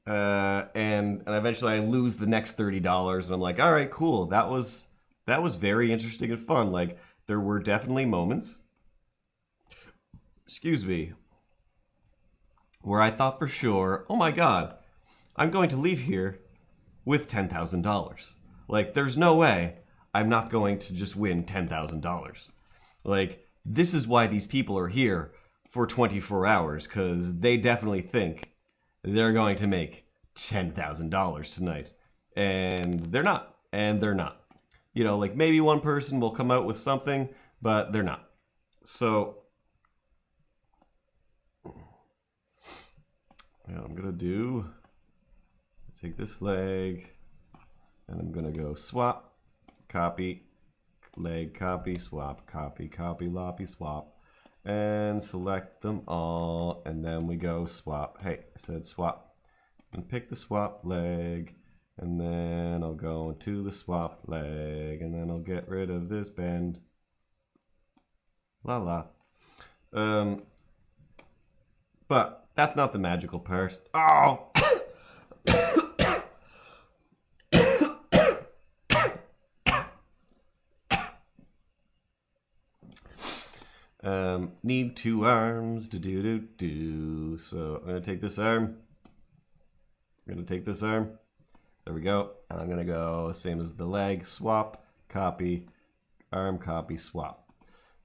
and eventually I lose the next $30, and I'm like, all right, cool. That was very interesting and fun. Like, there were definitely moments, excuse me, where I thought for sure, oh my god, I'm going to leave here with $10,000. Like, there's no way I'm not going to just win $10,000. Like, this is why these people are here for 24 hours, because they definitely think they're going to make $10,000 tonight. And they're not. Like maybe one person will come out with something, but they're not. So, what I'm going to do, take this leg, and I'm going to go swap, copy, leg, copy, swap, copy, loppy, swap. And select them all, and then we go swap. Hey, I said swap. And pick the swap leg, and then I'll go to the swap leg, and then I'll get rid of this bend. La. But that's not the magical part. Oh! Need two arms. Do. So I'm gonna take this arm. There we go. And I'm gonna go same as the leg. Swap, copy, arm, copy, swap.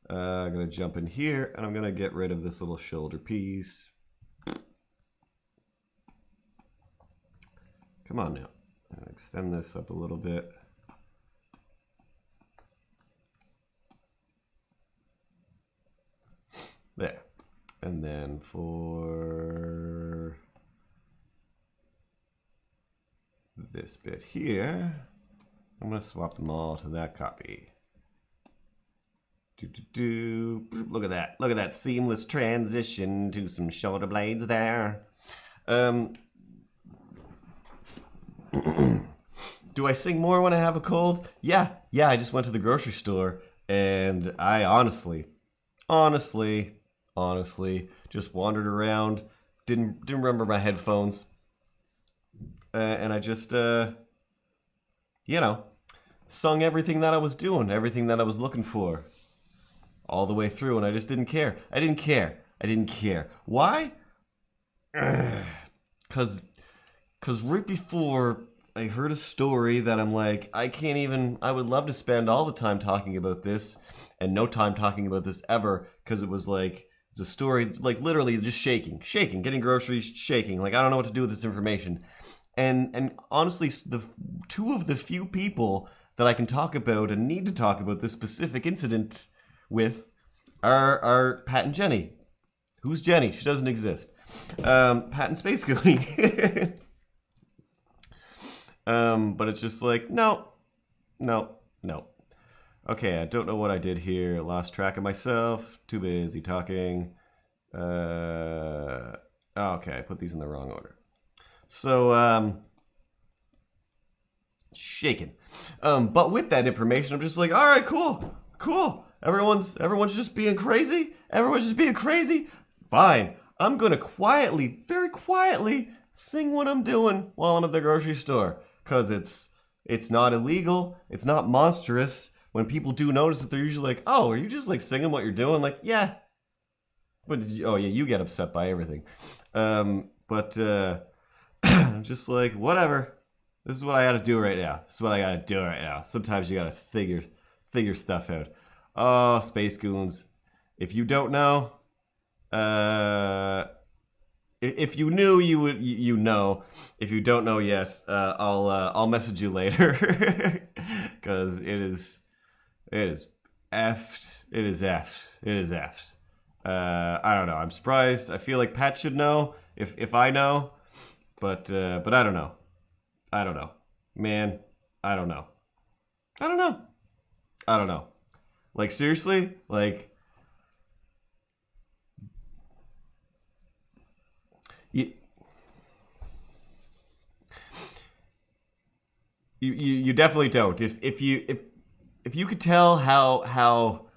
I'm gonna jump in here, and I'm gonna get rid of this little shoulder piece. Come on now. I'm gonna extend this up a little bit. There. And then for this bit here. I'm going to swap them all to that copy. Look at that. Look at that seamless transition to some shoulder blades there. Do I sing more when I have a cold? Yeah, I just went to the grocery store and I honestly, just wandered around, didn't remember my headphones, and I just, sung everything that I was doing, everything that I was looking for, all the way through, and I just didn't care. I didn't care. Why? Because right before I heard a story that I'm like, I would love to spend all the time talking about this and no time talking about this ever, because it was like, it's a story, like literally just shaking, getting groceries, shaking. Like, I don't know what to do with this information. And honestly, the two of the few people that I can talk about and need to talk about this specific incident with are Pat and Jenny. Who's Jenny? She doesn't exist. Pat and Space Goonie. But it's just like, no. Okay, I don't know what I did here. Lost track of myself. Too busy talking. Okay, I put these in the wrong order. So, shaken. But with that information, I'm just like, all right, cool. Everyone's just being crazy. Fine. I'm gonna very quietly, sing what I'm doing while I'm at the grocery store, cause it's not illegal. It's not monstrous. When people do notice it, they're usually like, "Oh, are you just like singing what you're doing?" Like, yeah. But you get upset by everything. But I'm just like, whatever. This is what I gotta do right now. Sometimes you gotta figure stuff out. Oh, Space Goons. If you don't know, if you knew, you know. If you don't know yet, I'll message you later, because it is effed. It is effed. I don't know. I'm surprised. I feel like Pat should know if I know, but I don't know. Man, I don't know. Like, seriously? Like, you definitely don't. If you could tell how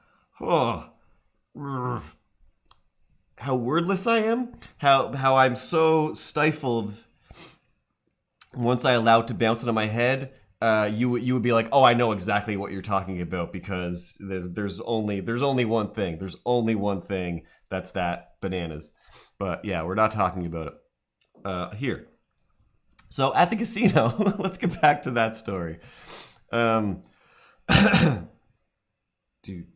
wordless I am, how I'm so stifled once I allow it to bounce into my head, you would be like, oh, I know exactly what you're talking about, because there's only one thing. There's only one thing that's that bananas. But yeah, we're not talking about it here. So at the casino, let's get back to that story. There we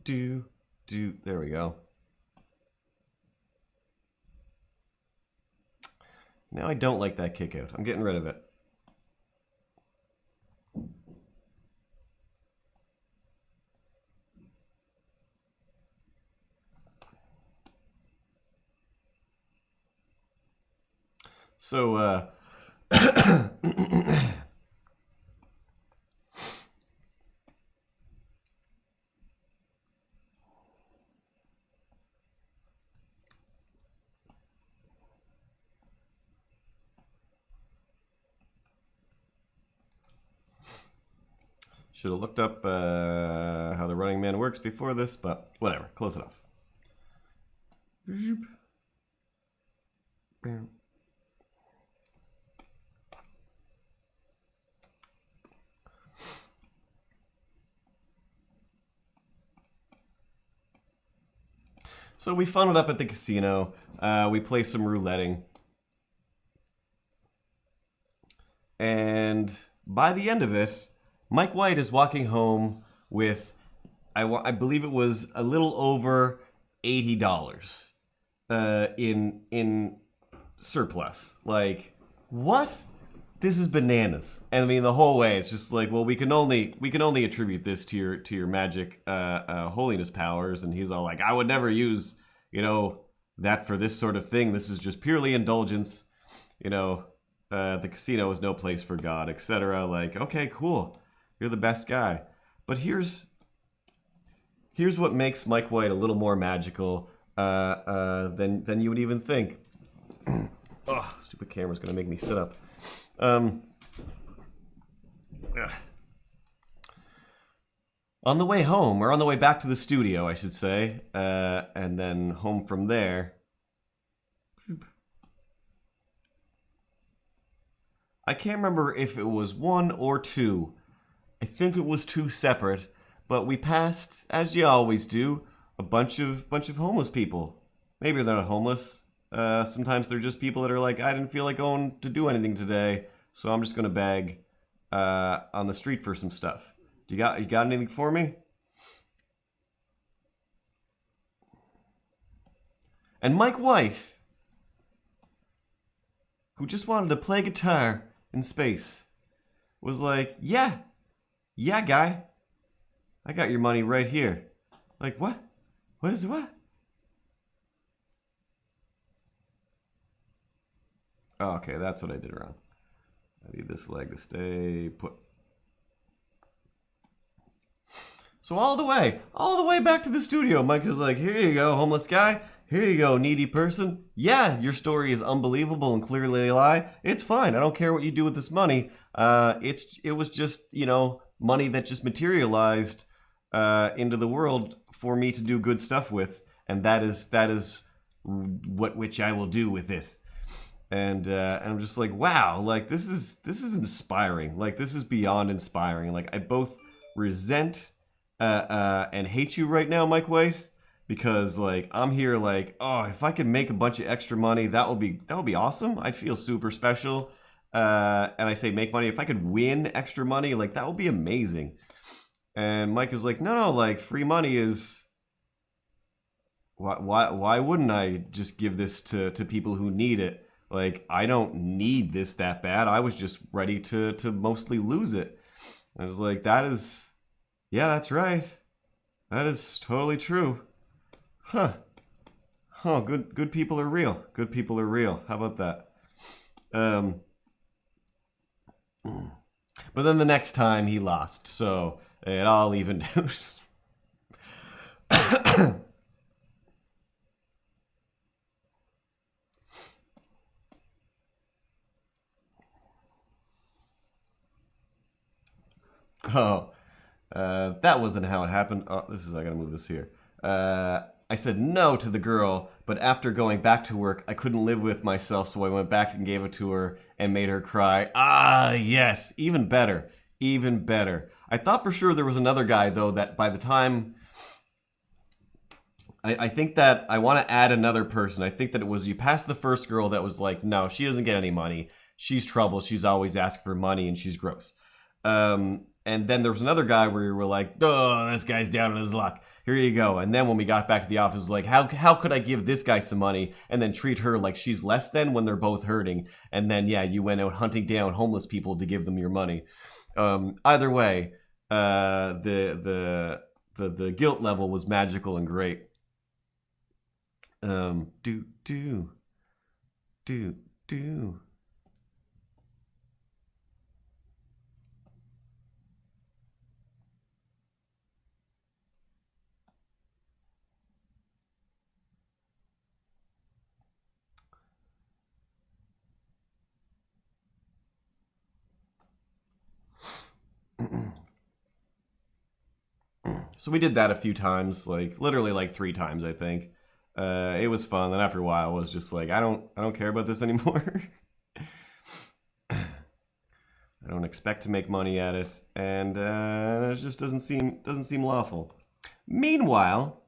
go. Now I don't like that kick out. I'm getting rid of it. So, should have looked up how the Running Man works before this, but whatever. Close it off. So we fun it up at the casino. We play some rouletting. And by the end of it, Mike White is walking home with, I believe it was a little over $80 in surplus. Like, what? This is bananas. And I mean, the whole way it's just like, well, we can only attribute this to your magic holiness powers. And he's all like, I would never use, that for this sort of thing. This is just purely indulgence, the casino is no place for God, etc. Like, okay, cool. You're the best guy. But here's what makes Mike White a little more magical than you would even think. Ugh, stupid camera's gonna make me sit up. On the way home, or on the way back to the studio, I should say, and then home from there, I can't remember if it was one or two. I think it was two separate, but we passed, as you always do, a bunch of homeless people. Maybe they're not homeless. Sometimes they're just people that are like, I didn't feel like going to do anything today, so I'm just gonna beg on the street for some stuff. You got anything for me? And Mike White, who just wanted to play guitar in space, was like, yeah, guy, I got your money right here. Like, what? What is what? Oh, okay, that's what I did wrong. I need this leg to stay put. So all the way back to the studio, Mike is like, here you go, homeless guy. Here you go, needy person. Yeah, your story is unbelievable and clearly a lie. It's fine. I don't care what you do with this money. It was just, money that just materialized into the world for me to do good stuff with, and that is which I will do with this. And I'm just like, wow, like this is inspiring. Like this is beyond inspiring. Like I both resent and hate you right now, Mike Weiss, because like I'm here like, oh, if I could make a bunch of extra money, that would be awesome. I'd feel super special. And I say make money. If I could win extra money, like that would be amazing. And Mike is like, no, like free money is. Why wouldn't I just give this to people who need it? Like I don't need this that bad. I was just ready to mostly lose it. I was like, yeah, that's right. That is totally true. Huh. Good people are real. Good people are real. How about that? But then the next time he lost, so it all evened out. That wasn't how it happened. Oh, I gotta move this here. I said no to the girl, but after going back to work, I couldn't live with myself, so I went back and gave it to her and made her cry. Ah, yes, even better. Even better. I thought for sure there was another guy, though, that by the time... I think that I want to add another person. I think that it was you passed the first girl that was like, no, she doesn't get any money. She's trouble. She's always asking for money and she's gross. And then there was another guy where you were like, oh, this guy's down on his luck. Here you go. And then when we got back to the office, it was like, how could I give this guy some money and then treat her like she's less than when they're both hurting? And then, yeah, you went out hunting down homeless people to give them your money. Either way, the guilt level was magical and great. Do. So we did that a few times, like literally like 3 times, I think. It was fun. Then after a while, I was just like, I don't care about this anymore. I don't expect to make money at it, and it just doesn't seem lawful. Meanwhile,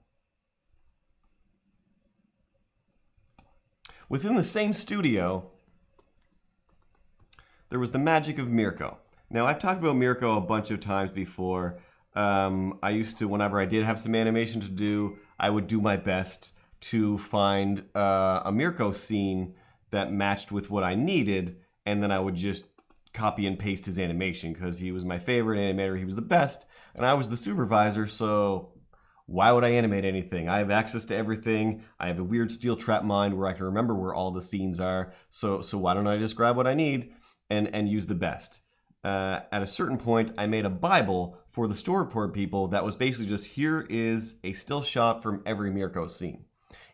within the same studio, there was the magic of Mirko. Now, I've talked about Mirko a bunch of times before. I used to, whenever I did have some animation to do, I would do my best to find a Mirko scene that matched with what I needed, and then I would just copy and paste his animation because he was my favorite animator. He was the best, and I was the supervisor, so Why would I animate anything? I have access to everything. I have a weird steel trap mind where I can remember where all the scenes are. So why don't I just grab what I need and use the best? At a certain point, I made a Bible for the storyboard people that was basically just, here is a still shot from every Mirko scene.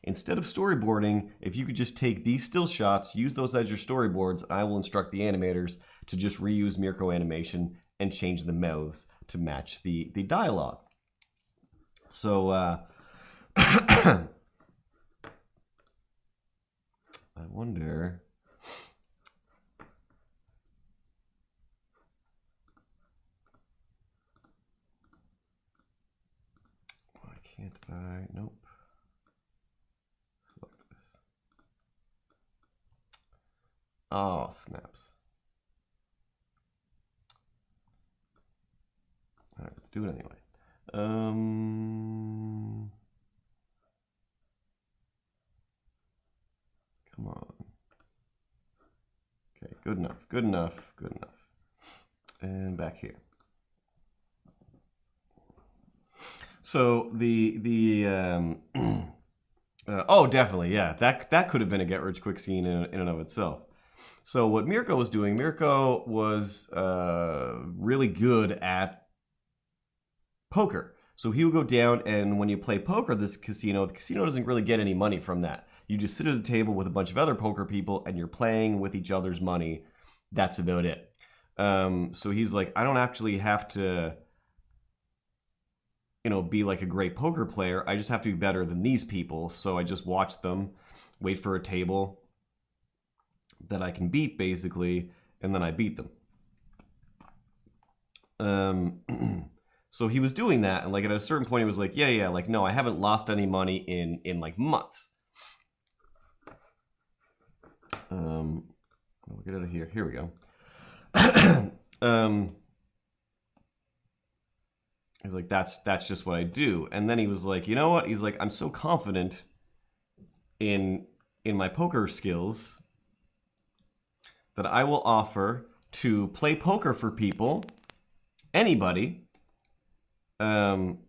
Instead of storyboarding, if you could just take these still shots, use those as your storyboards, and I will instruct the animators to just reuse Mirko animation and change the mouths to match the dialogue. So, I wonder... Why can't I? Nope. Select this. Oh, snaps. All right, let's do it anyway. Come on. Okay, good enough, good enough, good enough. And back here. So oh, definitely, yeah. That could have been a get rich quick scene in and of itself. So what Mirko was doing, Mirko was really good at poker. So he would go down, and when you play poker at this casino, the casino doesn't really get any money from that. You just sit at a table with a bunch of other poker people, and you're playing with each other's money. That's about it. So he's like, I don't actually have to, be like a great poker player. I just have to be better than these people. So I just watch them, wait for a table that I can beat, basically, and then I beat them. So he was doing that, and like at a certain point, he was like, yeah, like, no, I haven't lost any money in like months. We'll get out of here. Here we go. He's like, that's just what I do. And then he was like, you know what? He's like, I'm so confident in my poker skills that I will offer to play poker for people, anybody, and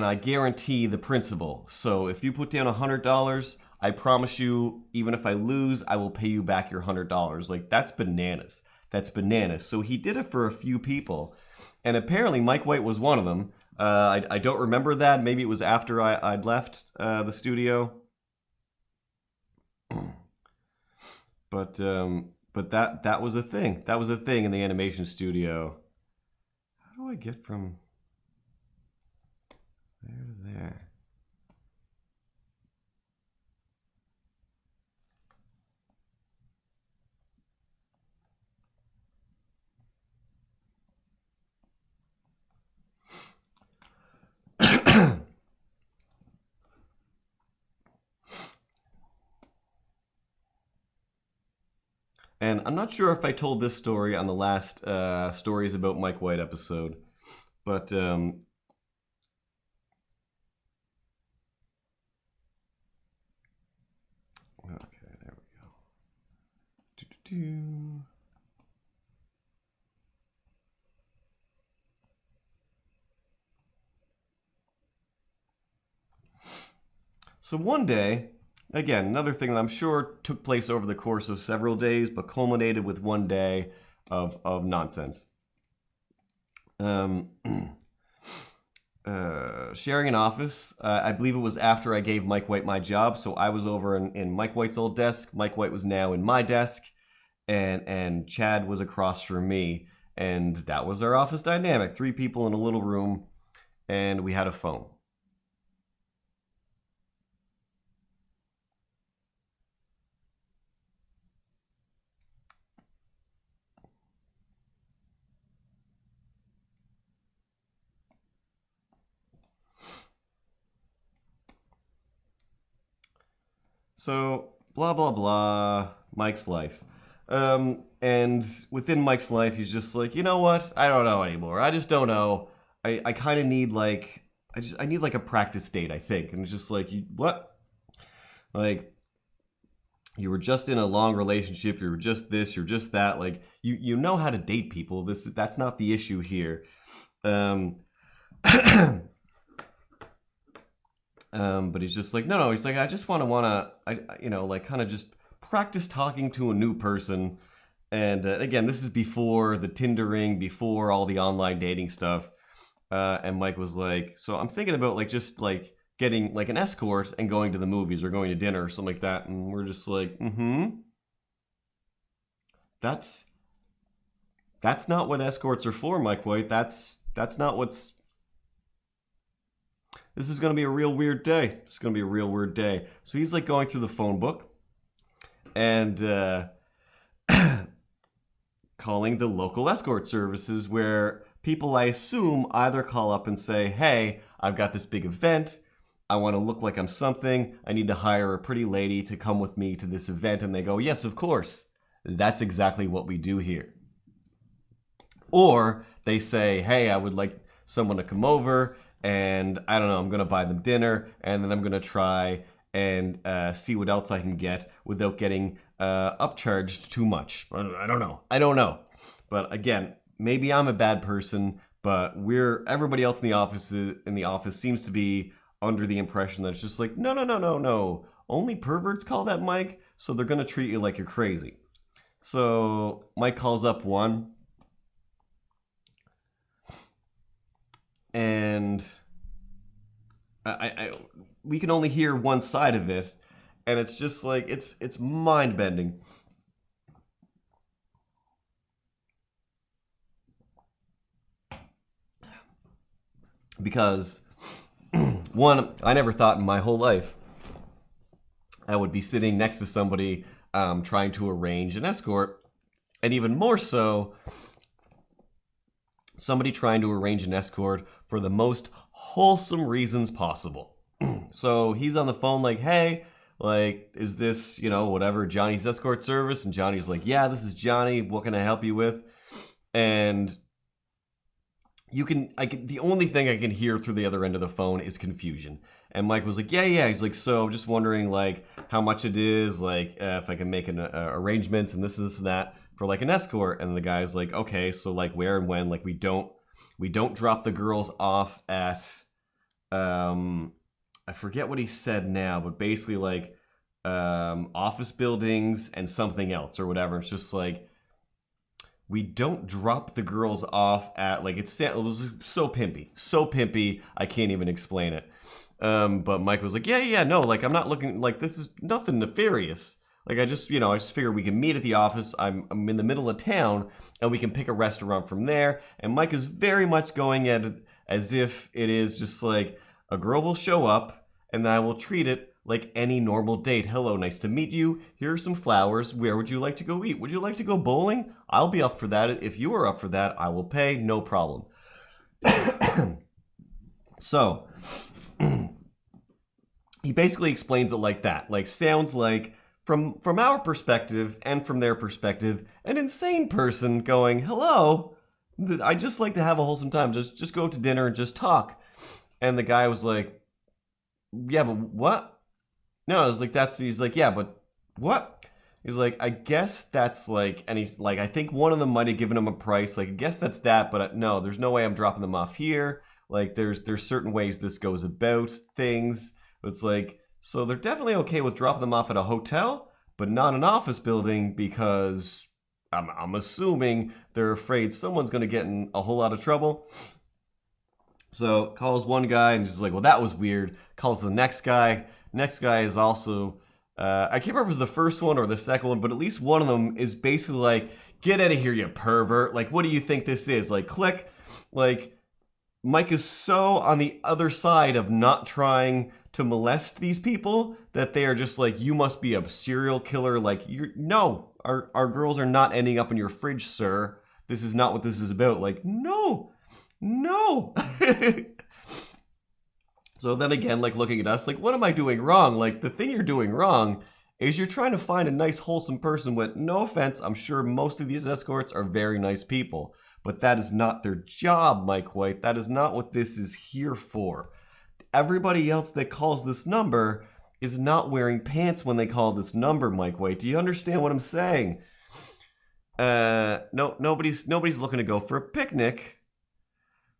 I guarantee the principal. So if you put down $100, I promise you, even if I lose, I will pay you back your $100. Like, that's bananas. That's bananas. So he did it for a few people, and apparently Mike White was one of them. I don't remember that. Maybe it was after I'd left the studio. But that was a thing. That was a thing in the animation studio. How do I get from there to there? And I'm not sure if I told this story on the last Stories About Mike White episode, but okay, there we go. So one day, again, another thing that I'm sure took place over the course of several days, but culminated with one day of nonsense. Sharing an office. I believe it was after I gave Mike White my job, so I was over in Mike White's old desk. Mike White was now in my desk, and Chad was across from me, and that was our office dynamic. 3 people in a little room, and we had a phone. So, blah, blah, blah, Mike's life. And within Mike's life, he's just like, you know what? I don't know anymore. I just don't know. I kind of need like, I need like a practice date, I think. And it's just like, what? Like, you were just in a long relationship, you were just this, you're just that. Like, you know how to date people. That's not the issue here. But he's just like, no. He's like, I just wanna, like kind of just practice talking to a new person. And again, this is before the Tindering, before all the online dating stuff. And Mike was like, so I'm thinking about like just like getting like an escort and going to the movies or going to dinner or something like that. And we're just like, That's not what escorts are for, Mike White. That's not what's. This is going to be a real weird day. It's going to be a real weird day. So he's like going through the phone book and calling the local escort services where people, I assume, either call up and say, hey, I've got this big event. I want to look like I'm something. I need to hire a pretty lady to come with me to this event. And they go, yes, of course. That's exactly what we do here. Or they say, hey, I would like someone to come over and I don't know, I'm going to buy them dinner and then I'm going to try and see what else I can get without getting upcharged too much. I don't know. But again, maybe I'm a bad person, but everybody else in the office seems to be under the impression that it's just like, no. Only perverts call that Mike, so they're going to treat you like you're crazy. So Mike calls up one, and we can only hear one side of it, and it's just like it's mind-bending. Because one, I never thought in my whole life I would be sitting next to somebody trying to arrange an escort, and even more so, somebody trying to arrange an escort for the most wholesome reasons possible. So he's on the phone like, hey, like, is this, whatever, Johnny's escort service? And Johnny's like, yeah, this is Johnny. What can I help you with? And the only thing I can hear through the other end of the phone is confusion. And Mike was like, yeah. He's like, so I'm just wondering, like, how much it is, like, if I can make arrangements and this and that for, like, an escort. And the guy's like, okay, so, like, where and when? Like, we don't drop the girls off at, I forget what he said now, but basically, like, office buildings and something else or whatever. It's just like, we don't drop the girls off at, like, it was so pimpy, I can't even explain it. But Mike was like, yeah, no, like, I'm not looking, like, this is nothing nefarious. Like, I just figure we can meet at the office. I'm in the middle of town, and we can pick a restaurant from there. And Mike is very much going at it as if it is just like, a girl will show up, and then I will treat it like any normal date. Hello, nice to meet you. Here are some flowers. Where would you like to go eat? Would you like to go bowling? I'll be up for that. If you are up for that, I will pay. No problem. So, he basically explains it like that. Like, sounds like, from our perspective and from their perspective, an insane person going, hello, I just like to have a wholesome time. Just go to dinner and just talk. And the guy was like, yeah, but what? No, I was like, he's like, yeah, but what? He's like, I guess that's like, and he's like, I think one of them might have given him a price. Like, I guess that's that, but no, there's no way I'm dropping them off here. Like, there's certain ways this goes about things. But it's like, so they're definitely okay with dropping them off at a hotel, but not an office building because I'm assuming they're afraid someone's going to get in a whole lot of trouble. So calls one guy and just like, well, that was weird. Calls the next guy. Next guy is also, I can't remember if it was the first one or the second one, but at least one of them is basically like, get out of here, you pervert. Like, what do you think this is? Like, click. Like, Mike is so on the other side of not trying to molest these people that they are just like, you must be a serial killer. Like, no, our girls are not ending up in your fridge, sir. This is not what this is about. Like, no. So then again, like, looking at us, like, what am I doing wrong? Like, the thing you're doing wrong is you're trying to find a nice, wholesome person with, no offense, I'm sure most of these escorts are very nice people, but that is not their job, Mike White. That is not what this is here for. Everybody else that calls this number is not wearing pants when they call this number, Mike White. Do you understand what I'm saying? No, nobody's looking to go for a picnic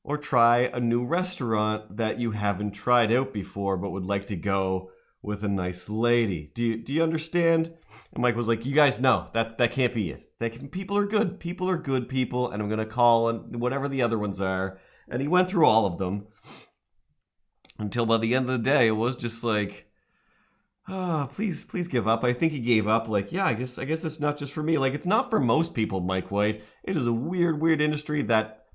or try a new restaurant that you haven't tried out before but would like to go with a nice lady. Do you understand? And Mike was like, you guys know that can't be it. People are good. People are good people, and I'm gonna call on whatever the other ones are. And he went through all of them until by the end of the day, it was just like, please give up. I think he gave up. Like, yeah, I guess it's not just for me. Like, it's not for most people, Mike White. It is a weird industry that,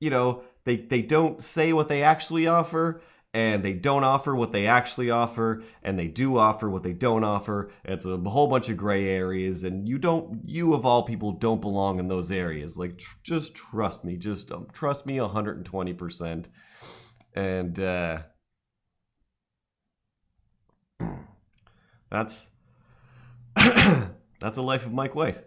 you know, they don't say what they actually offer, and they don't offer what they actually offer, and they do offer what they don't offer. It's a whole bunch of gray areas, and you of all people don't belong in those areas. Like, just trust me. Just trust me 120%. And that's a life of Mike White.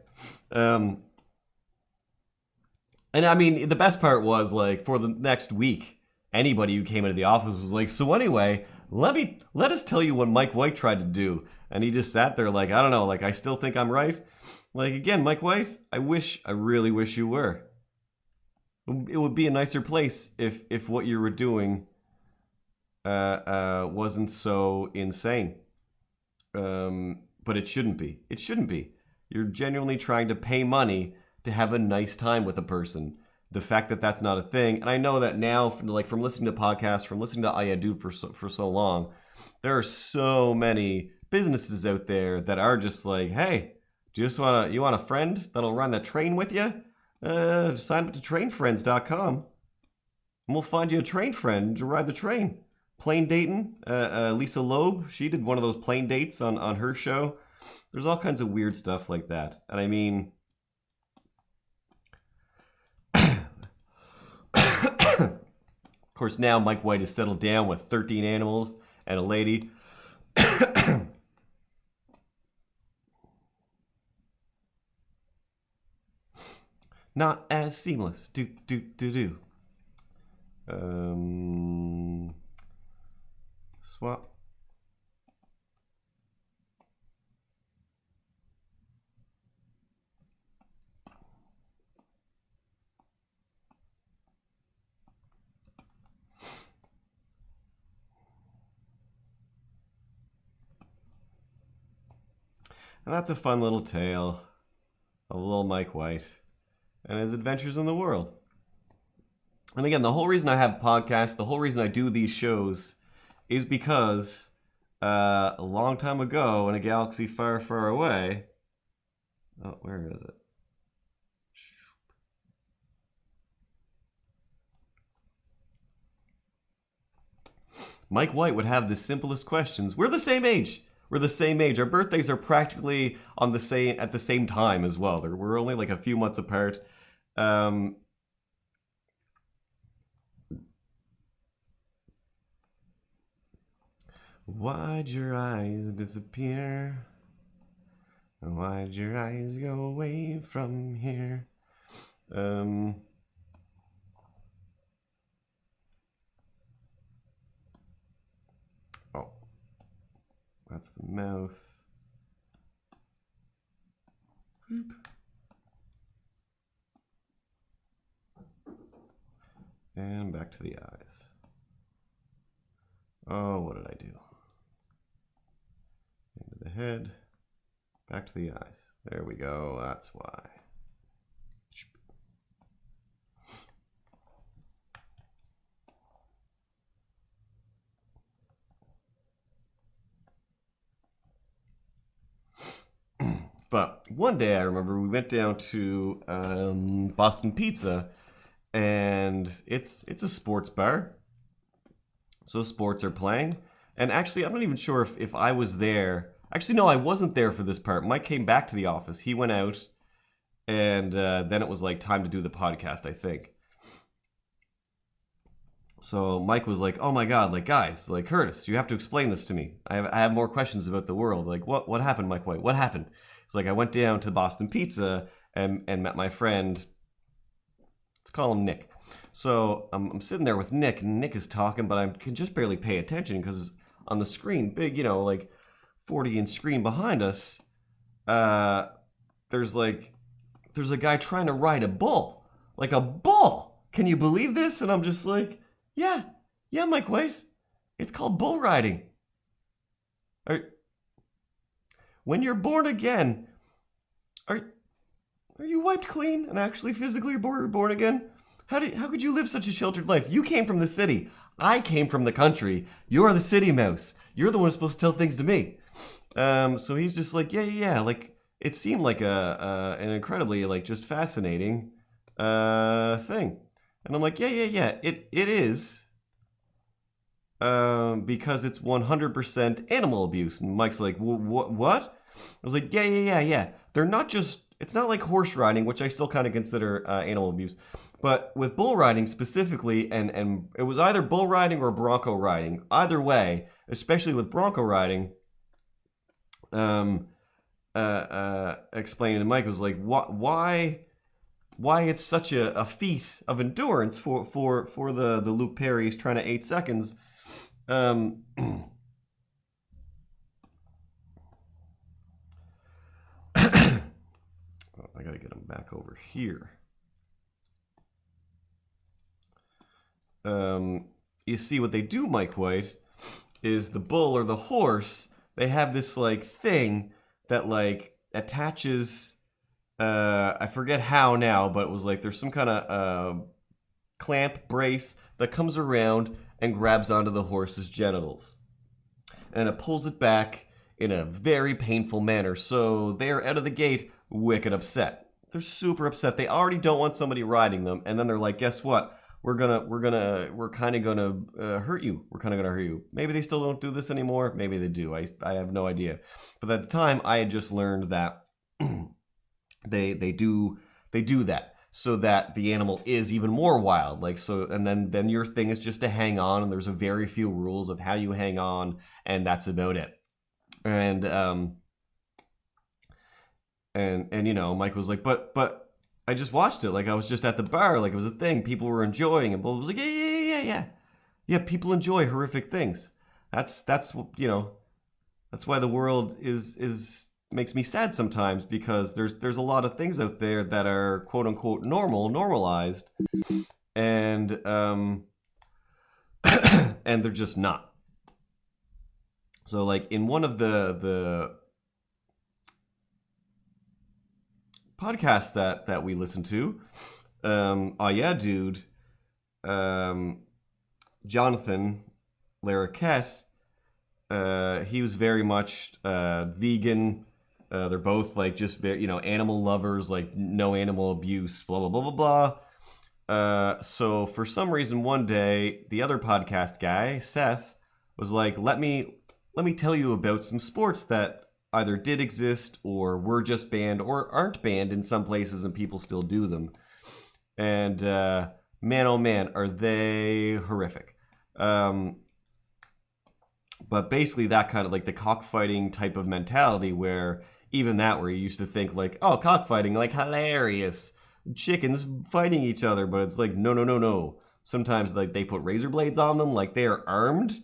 And I mean, the best part was, like, for the next week, anybody who came into the office was like, so anyway, let us tell you what Mike White tried to do. And he just sat there like, I don't know, like, I still think I'm right. Like, again, Mike White, I really wish you were. It would be a nicer place if what you were doing wasn't so insane. But it shouldn't be. It shouldn't be. You're genuinely trying to pay money to have a nice time with a person. The fact that that's not a thing, and I know that now, from listening to podcasts, from listening to I Do for so long, there are so many businesses out there that are just like, hey, you want a friend that'll run the train with you? Sign up to trainfriends.com, and we'll find you a train friend to ride the train. Plane dating, Lisa Loeb, she did one of those plane dates on her show. There's all kinds of weird stuff like that, and I mean, of course, now Mike White has settled down with 13 animals and a lady. Not as seamless. Do. Swap. And that's a fun little tale of little Mike White and his adventures in the world. And again, the whole reason I have podcasts, the whole reason I do these shows is because a long time ago in a galaxy far, far away... Oh, where is it? Mike White would have the simplest questions. We're the same age. Our birthdays are practically at the same time as well. We're only like a few months apart. Why'd your eyes disappear? Why'd your eyes go away from here? That's the mouth. And back to the eyes. Oh, what did I do? Into the head. Back to the eyes. There we go. That's why. But one day I remember we went down to Boston Pizza, and it's a sports bar. So sports are playing. And actually, I'm not even sure if I was there. Actually, no, I wasn't there for this part. Mike came back to the office. He went out, and then it was like time to do the podcast, I think. So Mike was like, oh my God, like, guys, like, Curtis, you have to explain this to me. I have more questions about the world. Like, what happened, Mike White? What happened? It's like, I went down to Boston Pizza and met my friend. Let's call him Nick. So I'm sitting there with Nick, and Nick is talking, but I can just barely pay attention because on the screen, big, like 40-inch screen behind us, there's a guy trying to ride a bull. Like a bull! Can you believe this? And I'm just like, yeah, Mike White. It's called bull riding. When you're born again, are you wiped clean and actually physically born again? How could you live such a sheltered life? You came from the city. I came from the country. You're the city mouse. You're the one who's supposed to tell things to me. So he's just like, yeah. Like, it seemed like an incredibly, like, just fascinating thing. And I'm like, yeah. It is. Because it's 100% animal abuse. And Mike's like, what? I was like, yeah. They're not just, it's not like horse riding, which I still kind of consider animal abuse. But with bull riding specifically, and it was either bull riding or bronco riding. Either way, especially with bronco riding, explaining to Mike, was like, why it's such a feat of endurance for the Luke Perry's trying to 8 seconds. I gotta get him back over here. You see, what they do, Mike White, is the bull or the horse, they have this like thing that like attaches, I forget how now, but it was like there's some kind of clamp brace that comes around and grabs onto the horse's genitals. And it pulls it back in a very painful manner. So they're out of the gate wicked upset. They're super upset. They already don't want somebody riding them. And then they're like, guess what? We're kind of gonna hurt you. We're kind of gonna hurt you. Maybe they still don't do this anymore. Maybe they do. I have no idea. But at the time, I had just learned that they do that so that the animal is even more wild. Like, so, and then your thing is just to hang on, and there's a very few rules of how you hang on, and that's about it. And Mike was like, but I just watched it. Like, I was just at the bar. Like, it was a thing. People were enjoying it. But it was like, yeah. People enjoy horrific things. That's that's why the world is makes me sad sometimes, because there's a lot of things out there that are quote unquote normalized, and and they're just not. So like in one of the podcasts that we listen to, oh yeah dude, Jonathan Larroquette, he was very much vegan. They're both like just animal lovers, like no animal abuse, blah blah blah blah blah. So for some reason one day the other podcast guy, Seth, was like, let me tell you about some sports that either did exist or were just banned or aren't banned in some places and people still do them. And man, oh man, are they horrific. But basically that kind of like the cockfighting type of mentality, where even that, where you used to think like, oh, cockfighting, like hilarious, chickens fighting each other, but it's like, no. Sometimes like they put razor blades on them, like they are armed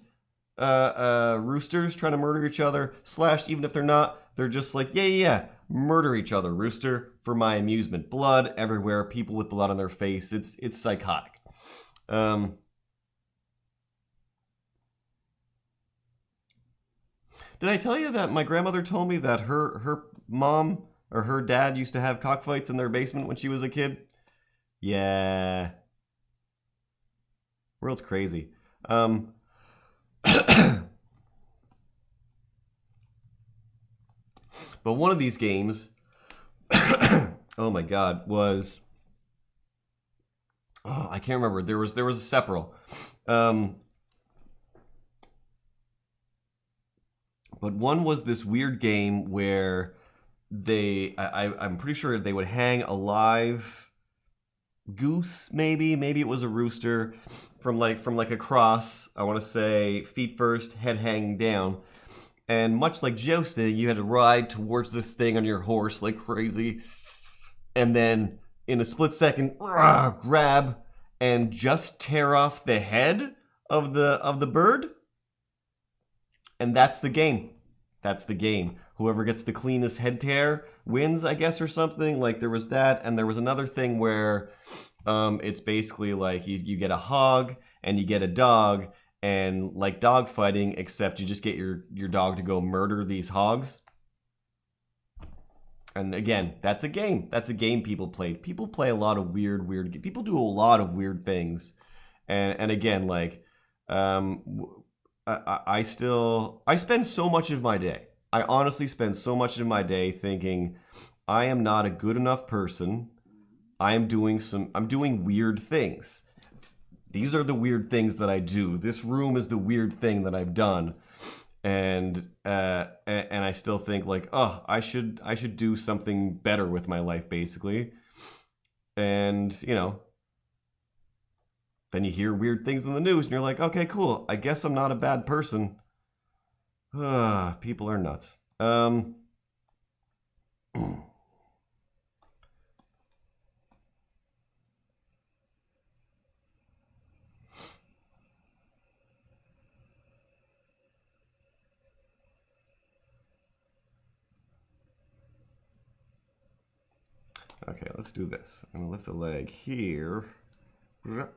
roosters trying to murder each other, / even if they're not, they're just like, yeah, murder each other, rooster, for my amusement. Blood everywhere, people with blood on their face. It's psychotic. Did I tell you that my grandmother told me that her mom or her dad used to have cockfights in their basement when she was a kid? Yeah. World's crazy. But one of these games, oh my god, was, I can't remember. There was several. But one was this weird game where I'm pretty sure they would hang a live goose, maybe it was a rooster, from like across, I want to say feet first, head hanging down. And much like jousting, you had to ride towards this thing on your horse like crazy, and then in a split second, grab and just tear off the head of the bird. And that's the game. That's the game. Whoever gets the cleanest head tear wins, I guess, or something. Like there was that, and there was another thing where it's basically like you get a hog and you get a dog, and like dog fighting, except you just get your dog to go murder these hogs. And again, that's a game. That's a game people play. People play a lot of weird. People do a lot of weird things. And again, like, I spend so much of my day. I honestly spend so much of my day thinking, I am not a good enough person. I'm doing weird things. These are the weird things that I do. This room is the weird thing that I've done. And I still think like, oh, I should do something better with my life, basically. And, you know, then you hear weird things in the news and you're like, okay, cool. I guess I'm not a bad person. People are nuts. Okay, let's do this. I'm gonna lift the leg here. Put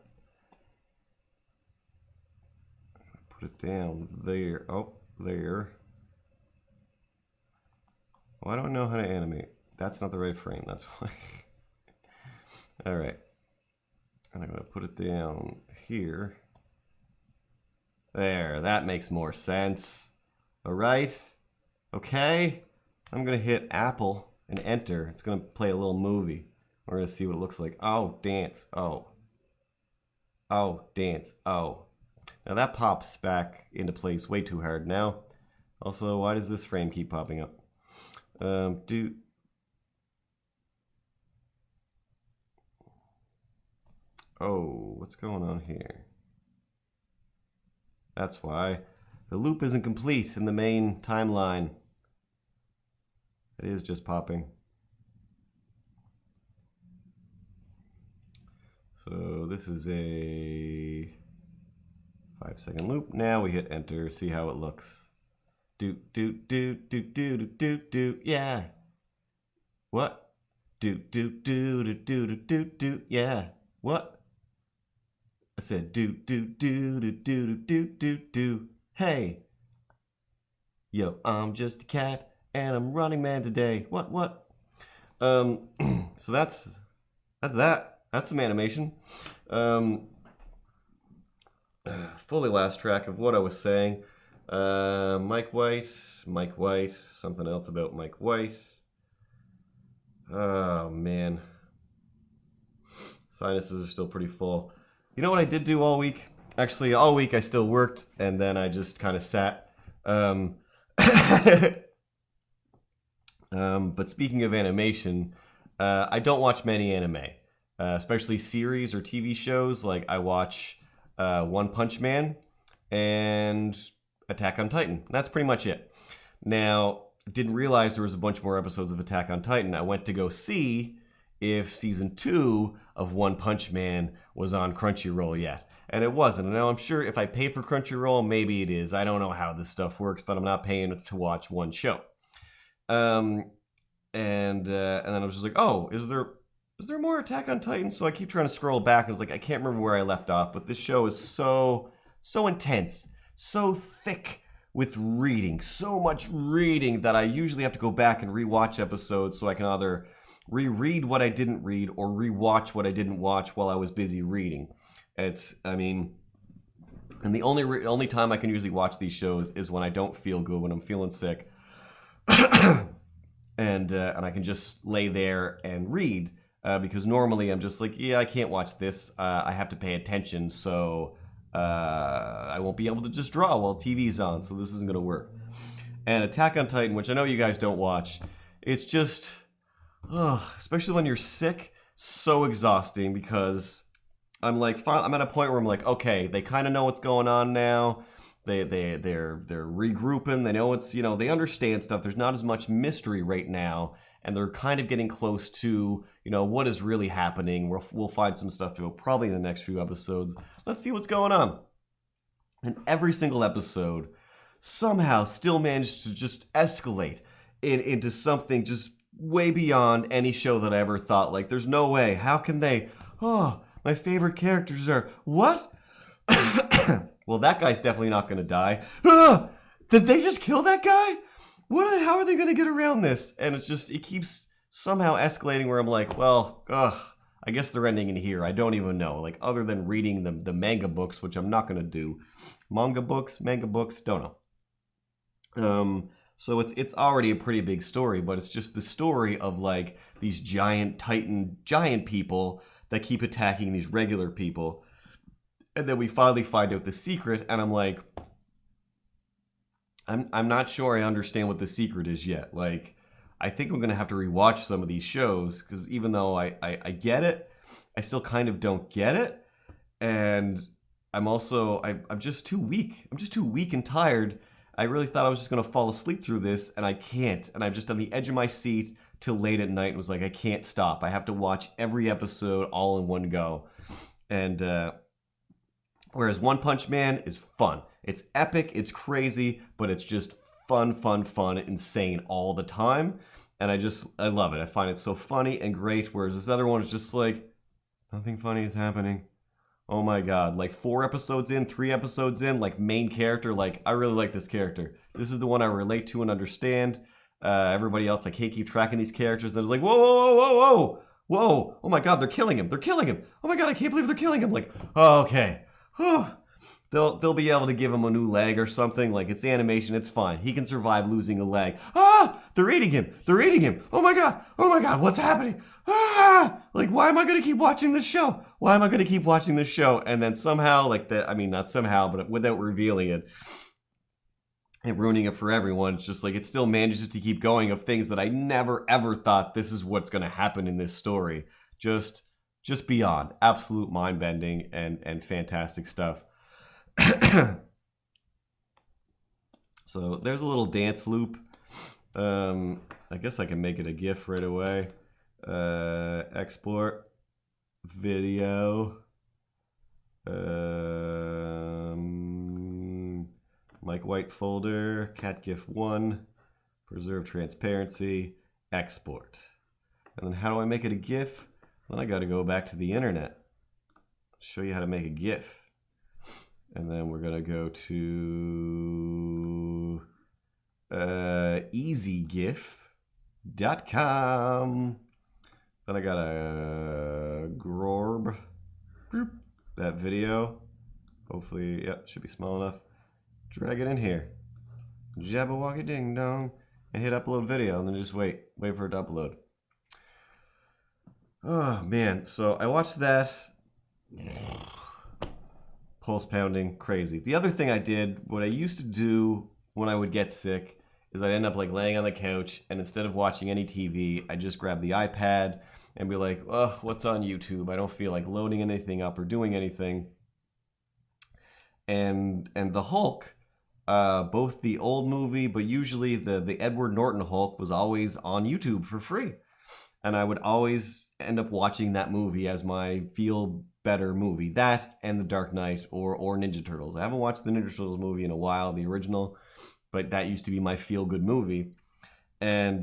it down there. Oh, there. Well, I don't know how to animate. That's not the right frame, that's why. Alright. And I'm gonna put it down here. There, that makes more sense. Alright. Okay. I'm gonna hit Apple and enter. It's gonna play a little movie. We're gonna see what it looks like. Oh, dance. Oh. Oh, dance. Oh. Now that pops back into place way too hard now. Also, why does this frame keep popping up? Oh, what's going on here? That's why. The loop isn't complete in the main timeline. It is just popping. So this is a 5-second loop. Now we hit enter, see how it looks. Do, do, do, do, do, do, do, do, yeah. What? Do, do, do, do, do, do, do, do, yeah. What? I said do, do, do, do, do, do, do, do, hey. Yo, I'm just a cat. And I'm running man today. What? So that's that. That's some animation. Fully lost track of what I was saying. Mike Weiss, something else about Mike Weiss. Oh man. Sinuses are still pretty full. You know what I did do all week? Actually, all week I still worked, and then I just kind of sat. But speaking of animation, I don't watch many anime, especially series or TV shows. Like I watch One Punch Man and Attack on Titan. That's pretty much it. Now, didn't realize there was a bunch more episodes of Attack on Titan. I went to go see if season 2 of One Punch Man was on Crunchyroll yet. And it wasn't. And now I'm sure if I pay for Crunchyroll, maybe it is. I don't know how this stuff works, but I'm not paying to watch one show. And then I was just like, oh, is there more Attack on Titan? So I keep trying to scroll back. And I was like, I can't remember where I left off, but this show is so intense, so thick with reading, so much reading that I usually have to go back and rewatch episodes so I can either reread what I didn't read or rewatch what I didn't watch while I was busy reading. And the only time I can usually watch these shows is when I don't feel good, when I'm feeling sick. And I can just lay there and read because normally I'm just like, yeah, I can't watch this. I have to pay attention, so I won't be able to just draw while TV's on, so this isn't going to work. And Attack on Titan, which I know you guys don't watch, it's just, especially when you're sick, so exhausting because I'm at a point where I'm like, okay, they kind of know what's going on now. They're regrouping. They know it's, they understand stuff. There's not as much mystery right now, and they're kind of getting close to, what is really happening. We'll find some stuff probably in the next few episodes. Let's see what's going on. And every single episode, somehow still managed to just escalate into something just way beyond any show that I ever thought. Like, there's no way. How can they? Oh, my favorite characters are what? Well, that guy's definitely not going to die. Did they just kill that guy? How are they going to get around this? And it keeps somehow escalating where I'm like, well, I guess they're ending in here. I don't even know. Like, other than reading the manga books, which I'm not going to do. Manga books, don't know. So it's already a pretty big story, but it's just the story of like these giant people that keep attacking these regular people. And then we finally find out the secret, and I'm like, I'm not sure I understand what the secret is yet. Like, I think I'm going to have to rewatch some of these shows, because even though I get it, I still kind of don't get it. And I'm just too weak. I'm just too weak and tired. I really thought I was just going to fall asleep through this, and I can't. And I'm just on the edge of my seat till late at night and was like, I can't stop. I have to watch every episode all in one go. And whereas One Punch Man is fun. It's epic, it's crazy, but it's just fun, insane all the time. And I love it. I find it so funny and great, whereas this other one is just like, nothing funny is happening. Oh my god, like 3 episodes in, like main character, like I really like this character. This is the one I relate to and understand. Everybody else, I can't keep tracking these characters. And it's like, whoa, oh my god, they're killing him. Oh my god, I can't believe they're killing him. Like, oh, okay. They'll be able to give him a new leg or something. Like, it's animation, it's fine. He can survive losing a leg. They're eating him. Oh my god, what's happening? Like, why am I going to keep watching this show? And then somehow, not somehow, but without revealing it and ruining it for everyone, it's just like, it still manages to keep going of things that I never ever thought this is what's going to happen in this story. Just beyond absolute mind-bending and fantastic stuff. So there's a little dance loop. I guess I can make it a GIF right away. Export video. Mike White folder. Cat GIF 1. Preserve transparency. Export. And then how do I make it a GIF? Then I got to go back to the internet. Show you how to make a GIF. And then we're going to go to easygif.com. Then I got to grorb that video. Hopefully, yeah, should be small enough. Drag it in here. Jabberwocky ding dong. And hit upload video. And then just wait for it to upload. Oh, man. So I watched that. Pulse pounding, crazy. The other thing I did, what I used to do when I would get sick, is I'd end up like laying on the couch, and instead of watching any TV, I'd just grab the iPad and be like, oh, what's on YouTube? I don't feel like loading anything up or doing anything. And the Hulk, both the old movie, but usually the Edward Norton Hulk was always on YouTube for free. And I would always end up watching that movie as my feel better movie. That and The Dark Knight or Ninja Turtles. I haven't watched the Ninja Turtles movie in a while, the original, but that used to be my feel good movie. And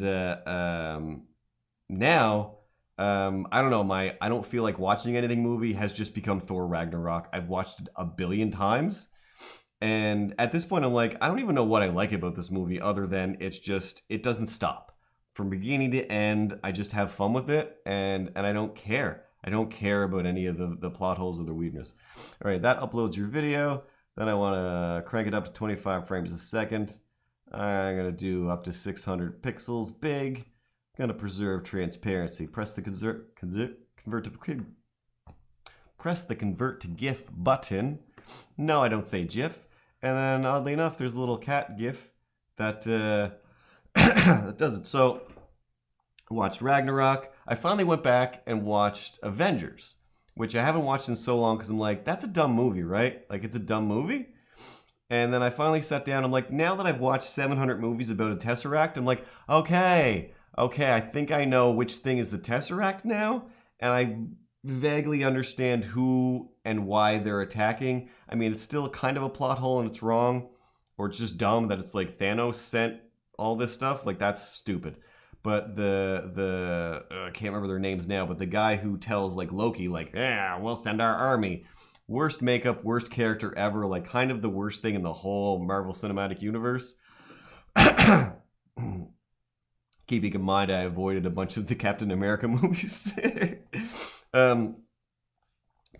now, I don't know, I don't feel like watching anything movie has just become Thor Ragnarok. I've watched it 1 billion times. And at this point, I'm like, I don't even know what I like about this movie other than it doesn't stop. From beginning to end, I just have fun with it, and I don't care. I don't care about any of the plot holes or the weirdness. All right, that uploads your video. Then I want to crank it up to 25 frames a second. I'm going to do up to 600 pixels big. Going to preserve transparency. Press the convert to GIF button. No, I don't say GIF. And then oddly enough, there's a little cat GIF that that does it. So I watched Ragnarok. I finally went back and watched Avengers, which I haven't watched in so long because I'm like, that's a dumb movie, right? Like, it's a dumb movie. And then I finally sat down. I'm like, now that I've watched 700 movies about a Tesseract, I'm like, okay, I think I know which thing is the Tesseract now. And I vaguely understand who and why they're attacking. I mean, it's still kind of a plot hole and it's wrong. or it's just dumb that it's like Thanos sent all this stuff. Like, that's stupid. But I can't remember their names now, but the guy who tells like Loki, like, yeah, we'll send our army. Worst makeup, worst character ever, like kind of the worst thing in the whole Marvel Cinematic Universe. Keeping in mind, I avoided a bunch of the Captain America movies.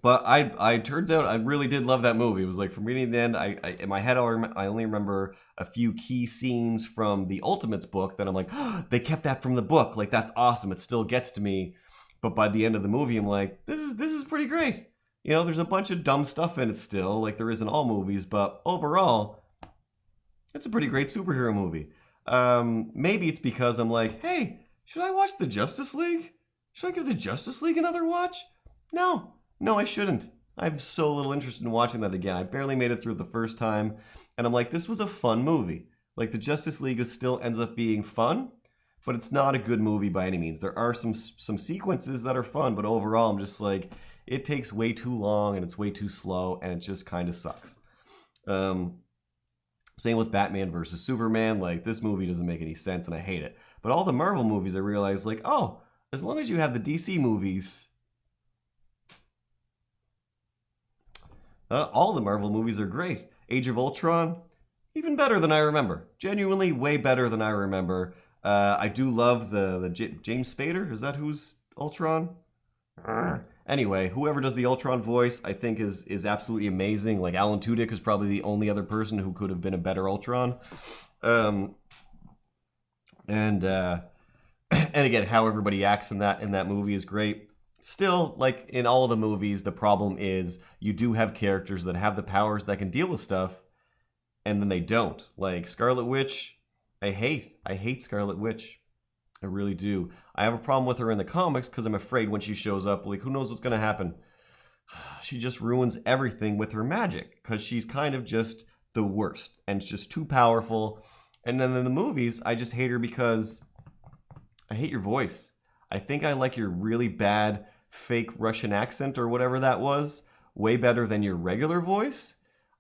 But I turns out I really did love that movie. It was like from beginning to the end. I in my head I only remember a few key scenes from the Ultimates book that I'm like, oh, they kept that from the book. Like, that's awesome. It still gets to me. But by the end of the movie, I'm like, this is pretty great. You know, there's a bunch of dumb stuff in it still, like there is in all movies, but overall, it's a pretty great superhero movie. Maybe it's because I'm like, hey, should I watch the Justice League? Should I give the Justice League another watch? No, I shouldn't. I have so little interest in watching that again. I barely made it through the first time, and I'm like, this was a fun movie. Like, the Justice League still ends up being fun, but it's not a good movie by any means. There are some sequences that are fun, but overall, I'm just like, it takes way too long and it's way too slow and it just kind of sucks. Same with Batman versus Superman. Like, this movie doesn't make any sense and I hate it. But all the Marvel movies, I realized, like, oh, as long as you have the DC movies, all the Marvel movies are great. Age of Ultron, even better than I remember. Genuinely way better than I remember. I do love the James Spader. Is that who's Ultron? Anyway, whoever does the Ultron voice, I think is absolutely amazing. Like, Alan Tudyk is probably the only other person who could have been a better Ultron. And again, how everybody acts in that movie is great. Still, like in all of the movies, the problem is you do have characters that have the powers that can deal with stuff, and then they don't. Like Scarlet Witch, I hate Scarlet Witch. I really do. I have a problem with her in the comics because I'm afraid when she shows up, like, who knows what's going to happen. She just ruins everything with her magic because she's kind of just the worst and it's just too powerful. And then in the movies, I just hate her because I hate your voice. I think I like your really bad fake Russian accent or whatever that was way better than your regular voice.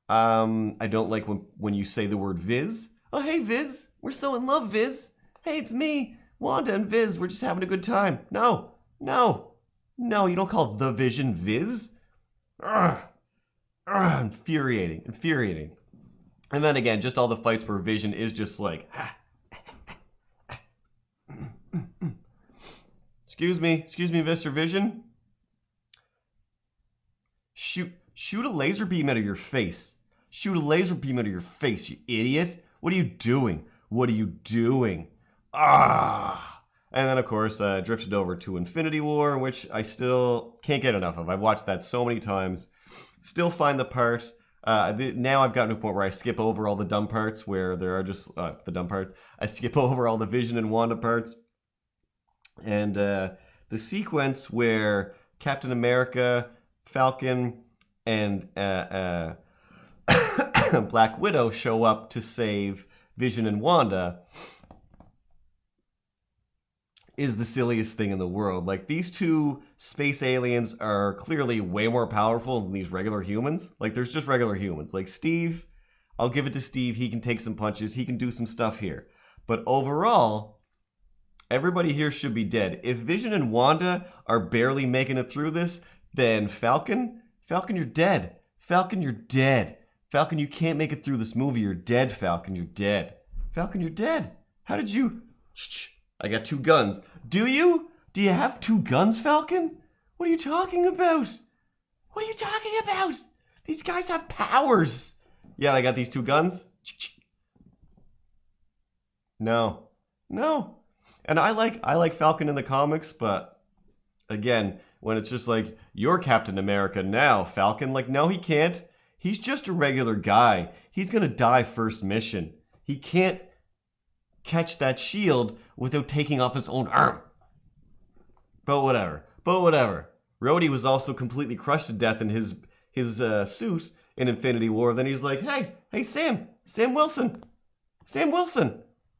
I don't like when you say the word Viz. Oh, hey, Viz. We're so in love, Viz. Hey, it's me. Wanda and Viz, we're just having a good time. No, you don't call the Vision Viz. Infuriating. And then again, just all the fights where Vision is just like, excuse me, Mr. Vision. Shoot a laser beam out of your face. Shoot a laser beam out of your face, you idiot. What are you doing? And then, of course, drifted over to Infinity War, which I still can't get enough of. I've watched that so many times. Still find the part. Now I've gotten to a point where I skip over all the dumb parts where there are just the dumb parts. I skip over all the Vision and Wanda parts. And the sequence where Captain America, Falcon, and Black Widow show up to save Vision and Wanda is the silliest thing in the world. Like, these two space aliens are clearly way more powerful than these regular humans. Like, there's just regular humans. Like, Steve, I'll give it to Steve. He can take some punches. He can do some stuff here. But overall, everybody here should be dead. If Vision and Wanda are barely making it through this, then Falcon, you're dead. Falcon, you're dead. Falcon, you can't make it through this movie. You're dead, Falcon. You're dead. Falcon, you're dead. How did you... I got 2 guns. Do you? Do you have 2 guns, Falcon? What are you talking about? These guys have powers. Yeah, I got these 2 guns. No. And I like Falcon in the comics, but again, when it's just like, you're Captain America now, Falcon. Like, no, he can't. He's just a regular guy. He's gonna die first mission. He can't catch that shield without taking off his own arm. But whatever. Rhodey was also completely crushed to death in his suit in Infinity War. Then he's like, hey, Sam Wilson,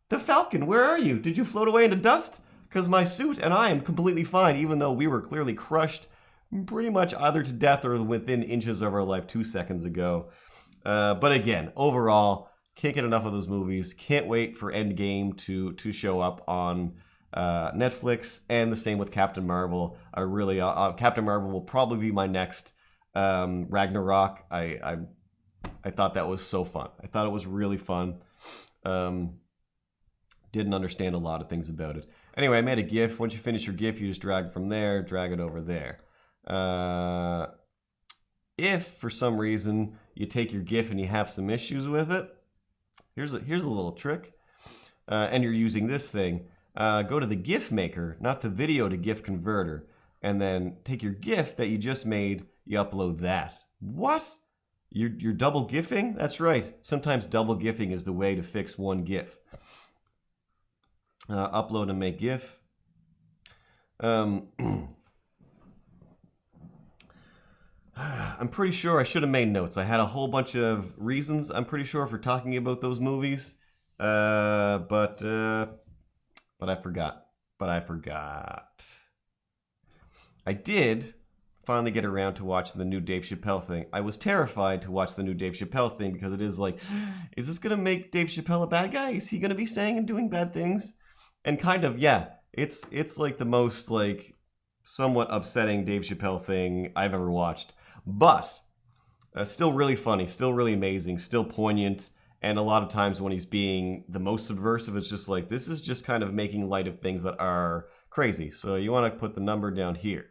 the Falcon, where are you? Did you float away into dust? Because my suit and I am completely fine, even though we were clearly crushed pretty much either to death or within inches of our life 2 seconds ago. But again, overall, Can't get enough of those movies. Can't wait for Endgame to show up on Netflix, and the same with Captain Marvel. I really Captain Marvel will probably be my next Ragnarok. I thought that was so fun. I thought it was really fun. Didn't understand a lot of things about it. Anyway, I made a GIF. Once you finish your GIF, you just drag it from there, drag it over there. If for some reason you take your GIF and you have some issues with it, here's a little trick. And you're using this thing. Go to the GIF maker, not the video to GIF converter, and then take your GIF that you just made, you upload that. What? You're double GIFing? That's right. Sometimes double GIFing is the way to fix one GIF. Upload and make GIF. I'm pretty sure I should have made notes. I had a whole bunch of reasons, I'm pretty sure, for talking about those movies. But I forgot. I did finally get around to watching the new Dave Chappelle thing. I was terrified to watch the new Dave Chappelle thing because it is like, is this going to make Dave Chappelle a bad guy? Is he going to be saying and doing bad things? And kind of, yeah. It's like the most like somewhat upsetting Dave Chappelle thing I've ever watched. But still really funny, still really amazing, still poignant. And a lot of times when he's being the most subversive, it's just like, this is just kind of making light of things that are crazy. So you want to put the number down here.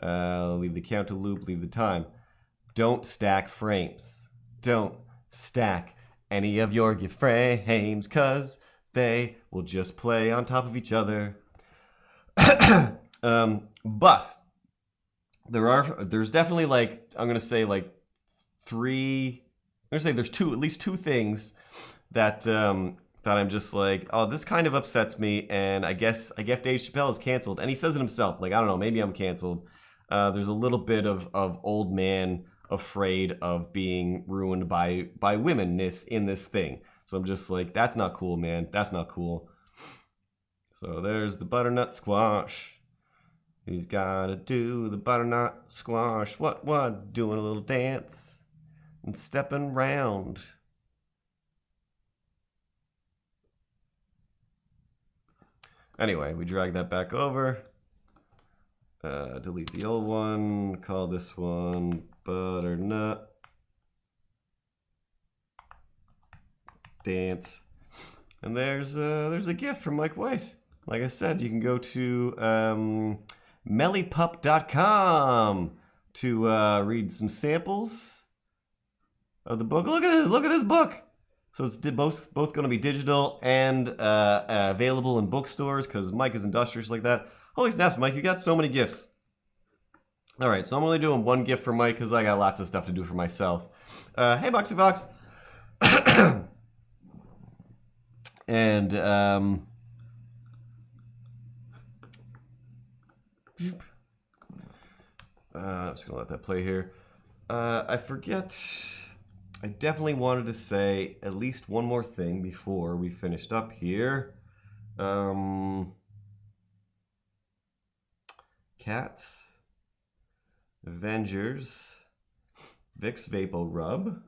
Leave the counter loop, leave the time. Don't stack frames. Don't stack any of your GIF frames, because they will just play on top of each other. But there's definitely like, I'm going to say like there's at least two things that I'm just like, oh, this kind of upsets me, and I guess Dave Chappelle is canceled, and he says it himself, like, I don't know, maybe I'm canceled. There's a little bit of old man afraid of being ruined by womenness in this thing. So I'm just like, that's not cool, man. That's not cool. So there's the butternut squash. He's gotta do the butternut squash. What? Doing a little dance and stepping round. Anyway, we drag that back over. Delete the old one. Call this one butternut dance. And there's a gift from Mike White. Like I said, you can go to mellypup.com to read some samples of the book. Look at this book. So it's both going to be digital and available in bookstores, because Mike is industrious like that. Holy snaps, Mike, you got so many gifts. All right, so I'm only doing one gift for Mike because I got lots of stuff to do for myself. Hey, Boxy Fox. And I'm just going to let that play here. I forget. I definitely wanted to say at least one more thing before we finished up here. Cats, Avengers, Vicks Vapo Rub,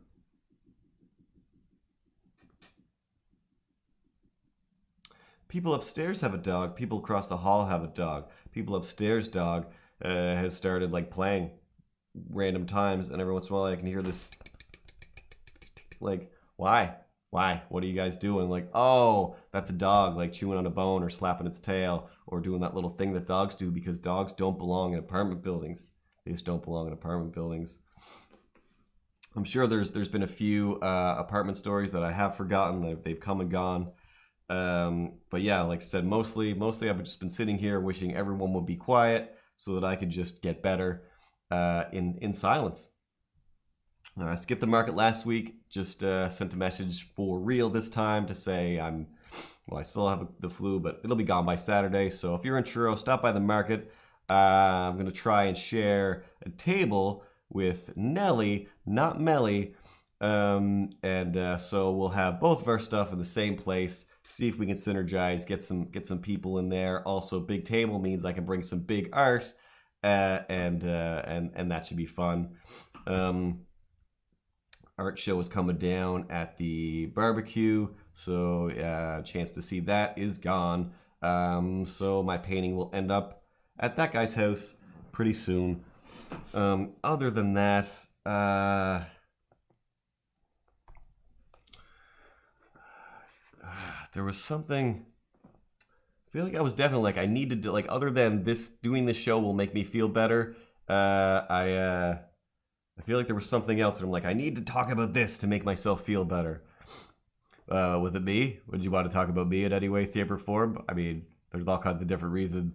people upstairs have a dog. People across the hall have a dog. People upstairs' dog has started like playing random times, and every once in a while I can hear this like, why? What are you guys doing? Like, oh, that's a dog, like chewing on a bone or slapping its tail or doing that little thing that dogs do, because dogs don't belong in apartment buildings. They just don't belong in apartment buildings. I'm sure there's been a few apartment stories that I have forgotten, that they've come and gone. But yeah, like I said, mostly I've just been sitting here wishing everyone would be quiet so that I could just get better in silence. I skipped the market last week, just sent a message for real this time to say I still have the flu, but it'll be gone by Saturday. So if you're in Truro, stop by the market. I'm going to try and share a table with Nelly, not Melly. So we'll have both of our stuff in the same place, see if we can synergize, get some people in there. Also, big table means I can bring some big art, and that should be fun. art show is coming down at the barbecue, so chance to see that is gone. So my painting will end up at that guy's house pretty soon. Other than that, there was something. I feel like I was definitely like I need to do, like, other than this, doing this show will make me feel better. I feel like there was something else that I'm like, I need to talk about this to make myself feel better. With it me? Would you want to talk about me in any way, shape, or form? I mean, there's all kinds of different reasons.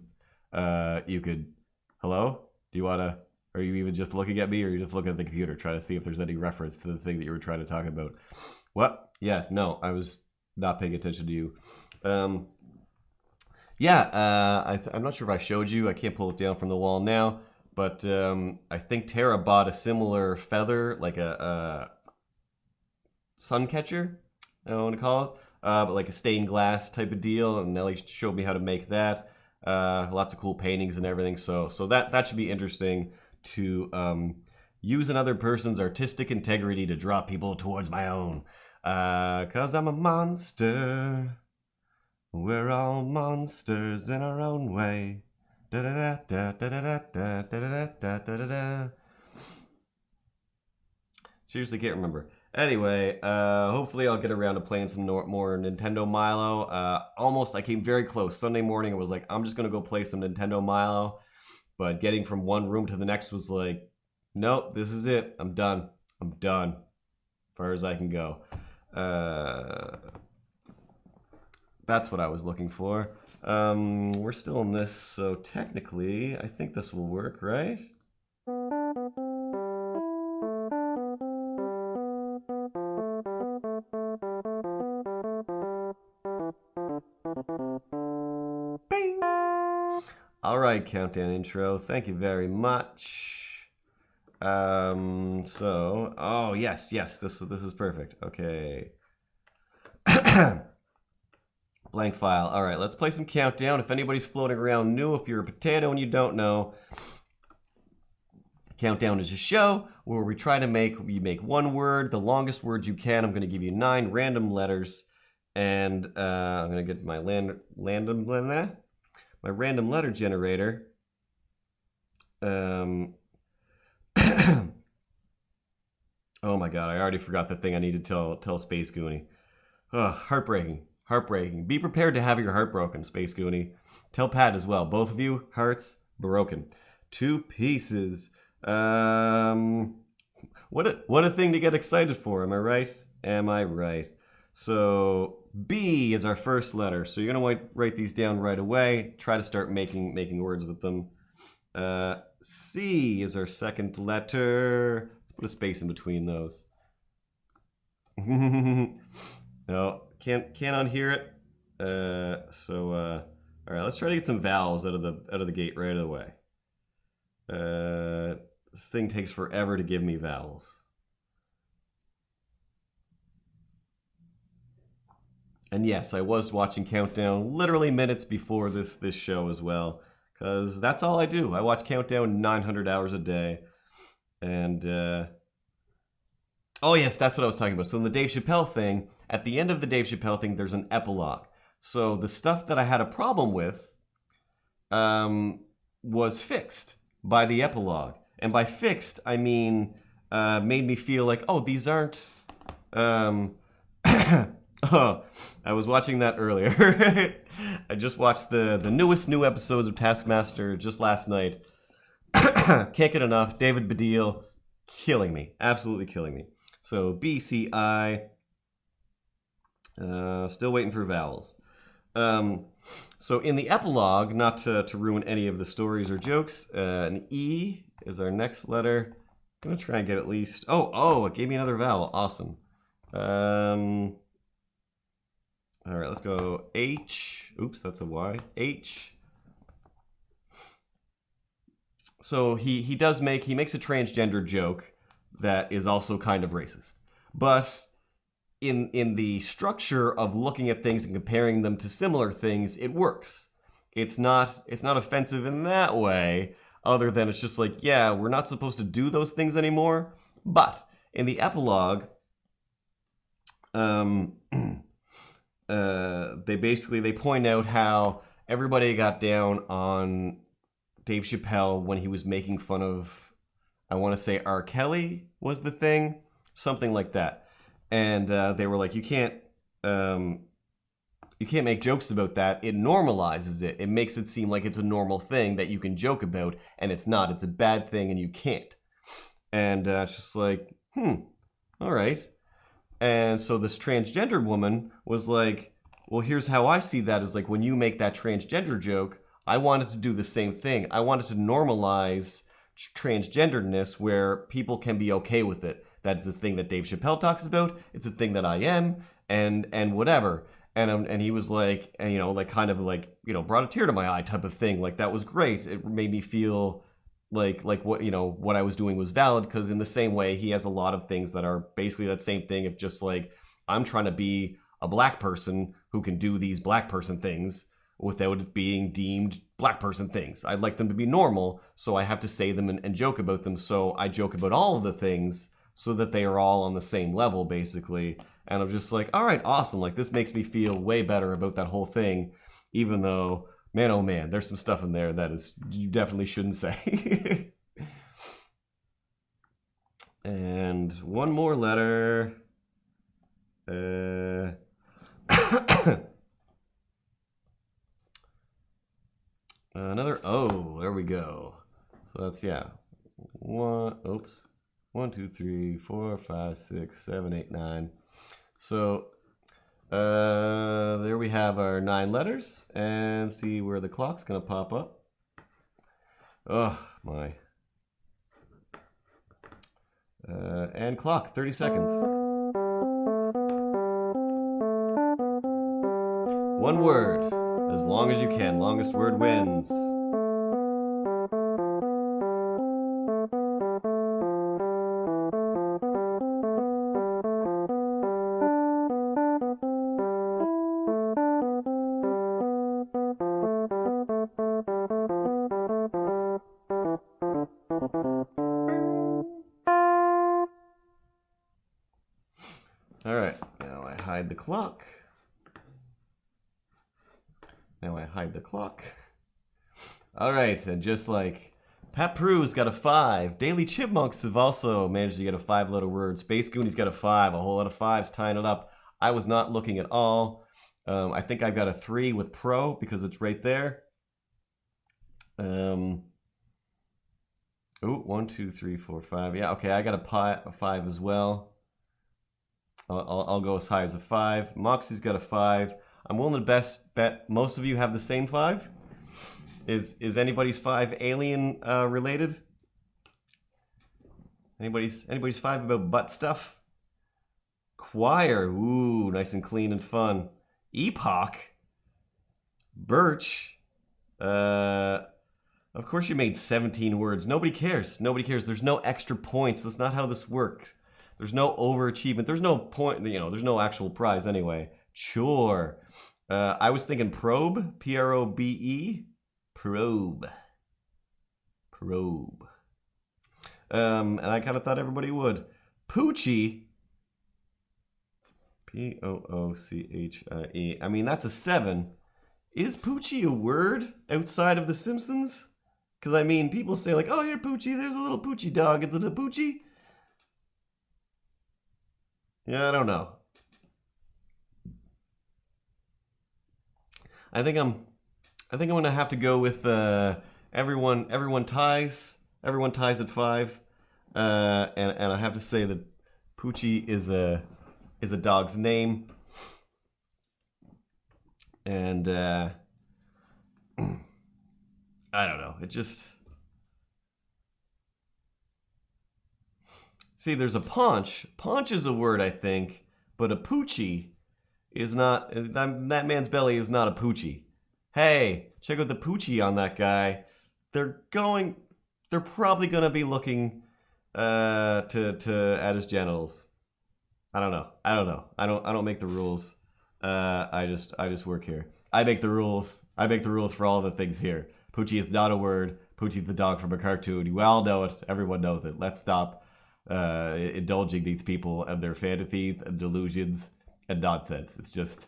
You could. Hello? Do you want to? Are you even just looking at me, or are you just looking at the computer, trying to see if there's any reference to the thing that you were trying to talk about? What? Yeah, no, I was not paying attention to you. I'm not sure if I showed you. I can't pull it down from the wall now, but I think Tara bought a similar feather, like a sun catcher, I want to call it, but like a stained glass type of deal, and Nelly showed me how to make that. Lots of cool paintings and everything, so that should be interesting to use another person's artistic integrity to draw people towards my own. 'Cause I'm a monster. We're all monsters in our own way. Da da da da da da da da da da da da. Seriously, can't remember. Anyway, hopefully I'll get around to playing some more Nintendo Milo. I came very close. Sunday morning, I was like, I'm just gonna go play some Nintendo Milo. But getting from one room to the next was like, nope, this is it. I'm done. As far as I can go. That's what I was looking for. We're still in this, so technically, I think this will work, right? Bing! All right, countdown intro. Thank you very much. Oh yes, this is perfect. Okay. Blank file. All right, let's play some countdown. If anybody's floating around new, if you're a potato and you don't know, countdown is a show where we try to make one word, the longest word you can. I'm going to give you 9 random letters, and I'm going to get my random letter generator. Oh my god, I already forgot the thing I need to tell Space Goonie. Heartbreaking. Be prepared to have your heart broken, Space Goonie. Tell Pat as well. Both of you, hearts broken. 2 pieces. What a thing to get excited for. Am I right? So B is our first letter. So you're gonna write these down right away. Try to start making words with them. C is our second letter. Let's put a space in between those. No, can't unhear it. All right, let's try to get some vowels out of the gate right away. This thing takes forever to give me vowels. And yes, I was watching Countdown literally minutes before this show as well, because that's all I do. I watch Countdown 900 hours a day. And oh yes, that's what I was talking about. So in the Dave Chappelle thing, at the end of the Dave Chappelle thing, there's an epilogue. So the stuff that I had a problem with was fixed by the epilogue. And by fixed, I mean made me feel like, oh, these aren't... Oh, I was watching that earlier. I just watched the newest episodes of Taskmaster just last night. Can't get enough. David Baddiel, killing me. Absolutely killing me. So BCI. Still waiting for vowels. So in the epilogue, not to ruin any of the stories or jokes, an E is our next letter. I'm going to try and get at least... Oh, it gave me another vowel. Awesome. All right, let's go H. Oops, that's a Y. H. So he makes a transgender joke that is also kind of racist. But in the structure of looking at things and comparing them to similar things, it works. It's not offensive in that way, other than it's just like, yeah, we're not supposed to do those things anymore. But in the epilogue, they point out how everybody got down on Dave Chappelle when he was making fun of, I want to say R. Kelly was the thing, something like that, and they were like, you can't make jokes about that. It normalizes it. It makes it seem like it's a normal thing that you can joke about, and it's not. It's a bad thing, and you can't. And it's just like, all right. And so this transgender woman was like, well, here's how I see that is like when you make that transgender joke, I wanted to do the same thing. I wanted to normalize transgenderness where people can be okay with it. That's the thing that Dave Chappelle talks about. It's a thing that I am, and whatever. And he was like, and, you know, like kind of like, you know, brought a tear to my eye type of thing. Like that was great. It made me feel like what, you know, what I was doing was valid, because in the same way he has a lot of things that are basically that same thing of just like, I'm trying to be a black person who can do these black person things without it being deemed black person things. I'd like them to be normal, so I have to say them and joke about them. So I joke about all of the things so that they are all on the same level, basically. And I'm just like, all right, awesome. Like, this makes me feel way better about that whole thing, even though, man, oh man, there's some stuff in there that is, you definitely shouldn't say. And one more letter. Another, oh, there we go. So that's, yeah. 1, 2, 3, 4, 5, 6, 7, 8, 9. So, there we have our 9 letters, and see where the clock's gonna pop up. Oh, my. And clock, 30 seconds. One word, as long as you can. Longest word wins. All right, now I hide the clock. Now I hide the clock. All right, and just like Pat Prue's got a 5, Daily Chipmunks have also managed to get a 5-letter word. Space Goonies got a 5, a whole lot of 5s tying it up. I was not looking at all. I think I've got a 3 with Pro because it's right there. Oh, 1, 2, 3, 4, 5. Yeah, okay, I got a 5 as well. I'll go as high as a 5. Moxie's got a 5. I'm willing to bet most of you have the same 5. Is anybody's 5 alien related? Anybody's 5 about butt stuff? Choir, ooh, nice and clean and fun. Epoch, Birch. Of course you made 17 words. Nobody cares. Nobody cares. There's no extra points. That's not how this works. There's no overachievement. There's no point, you know, there's no actual prize anyway. Sure. I was thinking probe, P-R-O-B-E. Probe. And I kind of thought everybody would. Poochie. P-O-O-C-H-I-E. I mean, that's a 7. Is Poochie a word outside of The Simpsons? Because, I mean, people say like, oh, here, Poochie, there's a little Poochie dog. Is it a Poochie? Yeah, I don't know. I think I'm gonna have to go with everyone ties at 5, and I have to say that Poochie is a dog's name, and I don't know. It just, see, there's a paunch. Paunch is a word, I think, but a Poochie is not. That man's belly is not a Poochie. Hey, check out the Poochie on that guy. They're probably gonna be looking to at his genitals. I don't know. I don't make the rules. I just work here. I make the rules. I make the rules for all the things here. Poochie is not a word. Poochie is the dog from a cartoon. You all know it. Everyone knows it. Let's stop indulging these people and their fantasies and delusions. and nonsense. It's just,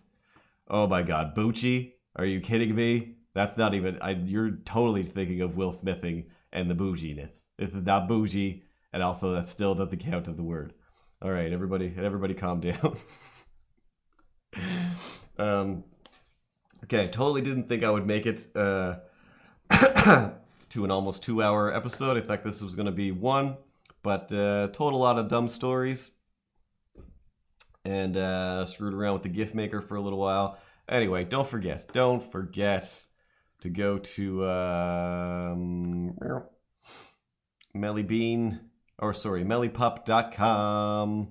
oh my god, Bucci? Are you kidding me? That's not even, you're totally thinking of Will Smithing and the bouginess. This is not bougie, and also that still doesn't count as the word. All right, everybody calm down. Okay, totally didn't think I would make it to an almost 2-hour episode. I thought this was going to be one, but told a lot of dumb stories and screwed around with the gift maker for a little while. Anyway, don't forget to go to mellypup.com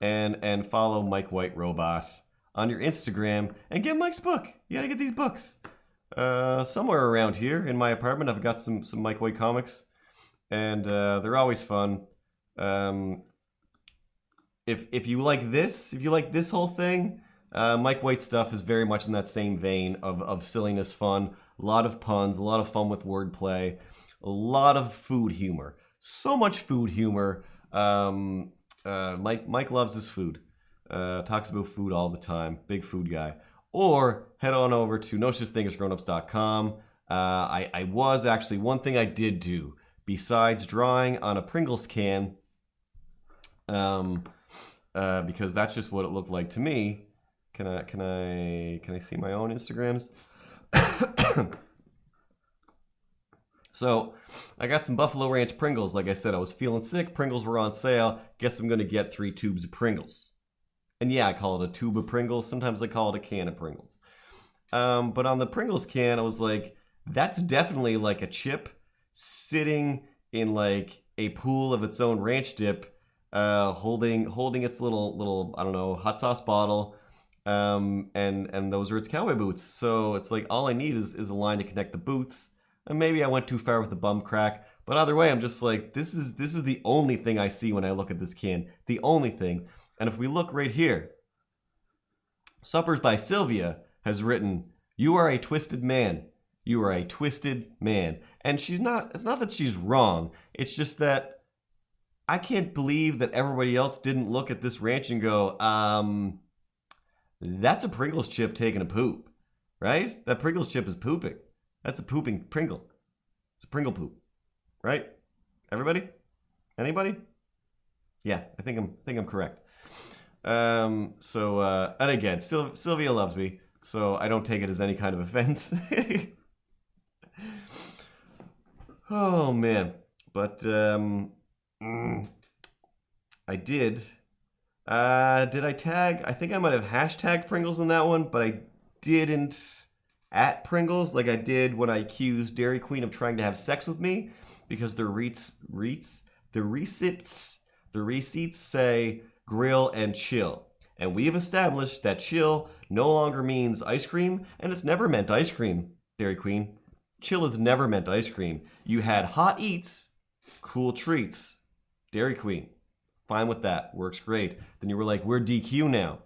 and follow Mike White Robot on your Instagram and get Mike's book. You gotta get these books. Somewhere around here in my apartment, I've got some Mike White comics, and they're always fun. If you like this whole thing, Mike White stuff is very much in that same vein of silliness, fun, a lot of puns, a lot of fun with wordplay, a lot of food humor. So much food humor. Mike loves his food. Talks about food all the time. Big food guy. Or head on over to nosuchthing.grownups.com. I was actually, one thing I did do besides drawing on a Pringles can, because that's just what it looked like to me. Can I see my own Instagrams? So I got some Buffalo Ranch Pringles. Like I said, I was feeling sick. Pringles were on sale. Guess I'm gonna get 3 tubes of Pringles. And yeah, I call it a tube of Pringles. Sometimes I call it a can of Pringles. But on the Pringles can, I was like, that's definitely like a chip sitting in like a pool of its own ranch dip, holding its little I don't know, hot sauce bottle, and those are its cowboy boots. So it's like all I need is a line to connect the boots. And maybe I went too far with the bum crack, but either way, I'm just like, this is the only thing I see when I look at this can. The only thing. And if we look right here, Suppers by Sylvia has written, "You are a twisted man. You are a twisted man." And it's not that she's wrong. It's just that I can't believe that everybody else didn't look at this ranch and go, that's a Pringles chip taking a poop, right? That Pringles chip is pooping. That's a pooping Pringle. It's a Pringle poop, right? Everybody? Anybody? Yeah, I think I'm correct. And again, Sylvia loves me, so I don't take it as any kind of offense. Oh man, but I did. Did I tag? I think I might have hashtagged Pringles in that one, but I didn't at Pringles like I did when I accused Dairy Queen of trying to have sex with me, because the receipts say grill and chill. And we have established that chill no longer means ice cream, and it's never meant ice cream, Dairy Queen. Chill has never meant ice cream. You had hot eats, cool treats. Dairy Queen. Fine with that. Works great. Then you were like, we're DQ now.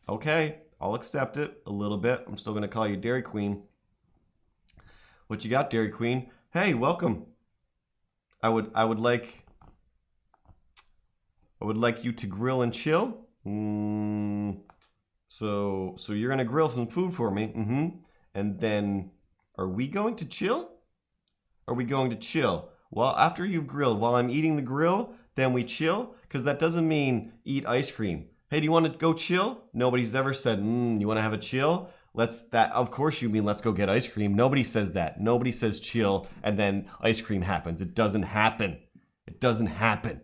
Okay, I'll accept it a little bit. I'm still going to call you Dairy Queen. What you got, Dairy Queen? Hey, welcome. I would like you to grill and chill. So you're going to grill some food for me. And then are we going to chill? Are we going to chill? Well, after you've grilled, while I'm eating the grill, then we chill? Because that doesn't mean eat ice cream. Hey, do you want to go chill? Nobody's ever said, you want to have a chill? Of course you mean let's go get ice cream. Nobody says that. Nobody says chill and then ice cream happens. It doesn't happen. It doesn't happen.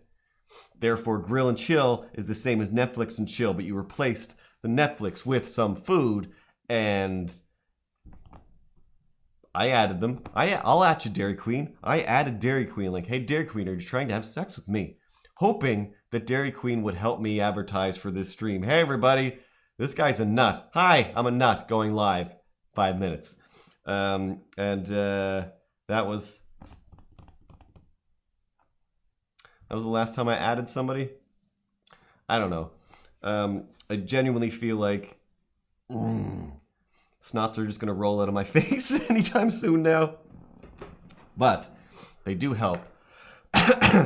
Therefore, grill and chill is the same as Netflix and chill, but you replaced the Netflix with some food, and I added them. I'll at you, Dairy Queen. I added Dairy Queen. Like, hey, Dairy Queen, are you trying to have sex with me? Hoping that Dairy Queen would help me advertise for this stream. Hey, everybody, this guy's a nut. Hi, I'm a nut going live. 5 minutes. That was the last time I added somebody. I don't know. I genuinely feel like snots are just going to roll out of my face anytime soon now. But they do help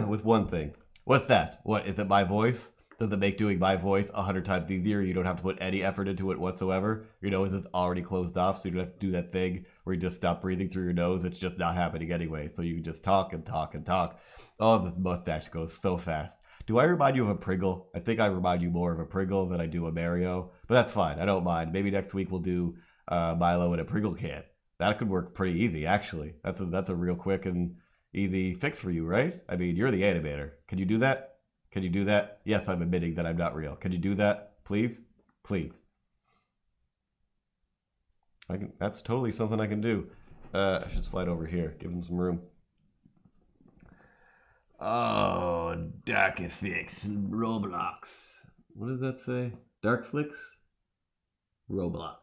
with one thing. What's that? What, is it my voice? Does it make doing my voice 100 times easier? You don't have to put any effort into it whatsoever. Your nose is already closed off, so you don't have to do that thing where you just stop breathing through your nose. It's just not happening anyway, so you can just talk and talk and talk. Oh, this mustache goes so fast. Do I remind you of a Pringle? I think I remind you more of a Pringle than I do a Mario, but that's fine. I don't mind. Maybe next week we'll do Milo in a Pringle can. That could work pretty easy, actually. That's a real quick and easy fix for you, right? I mean, you're the animator. Can you do that? Can you do that? Yes, I'm admitting that I'm not real. Can you do that, please? Please. That's totally something I can do. I should slide over here. Give him some room. Oh, Dark Effects, Roblox. What does that say? Dark Flicks? Roblox.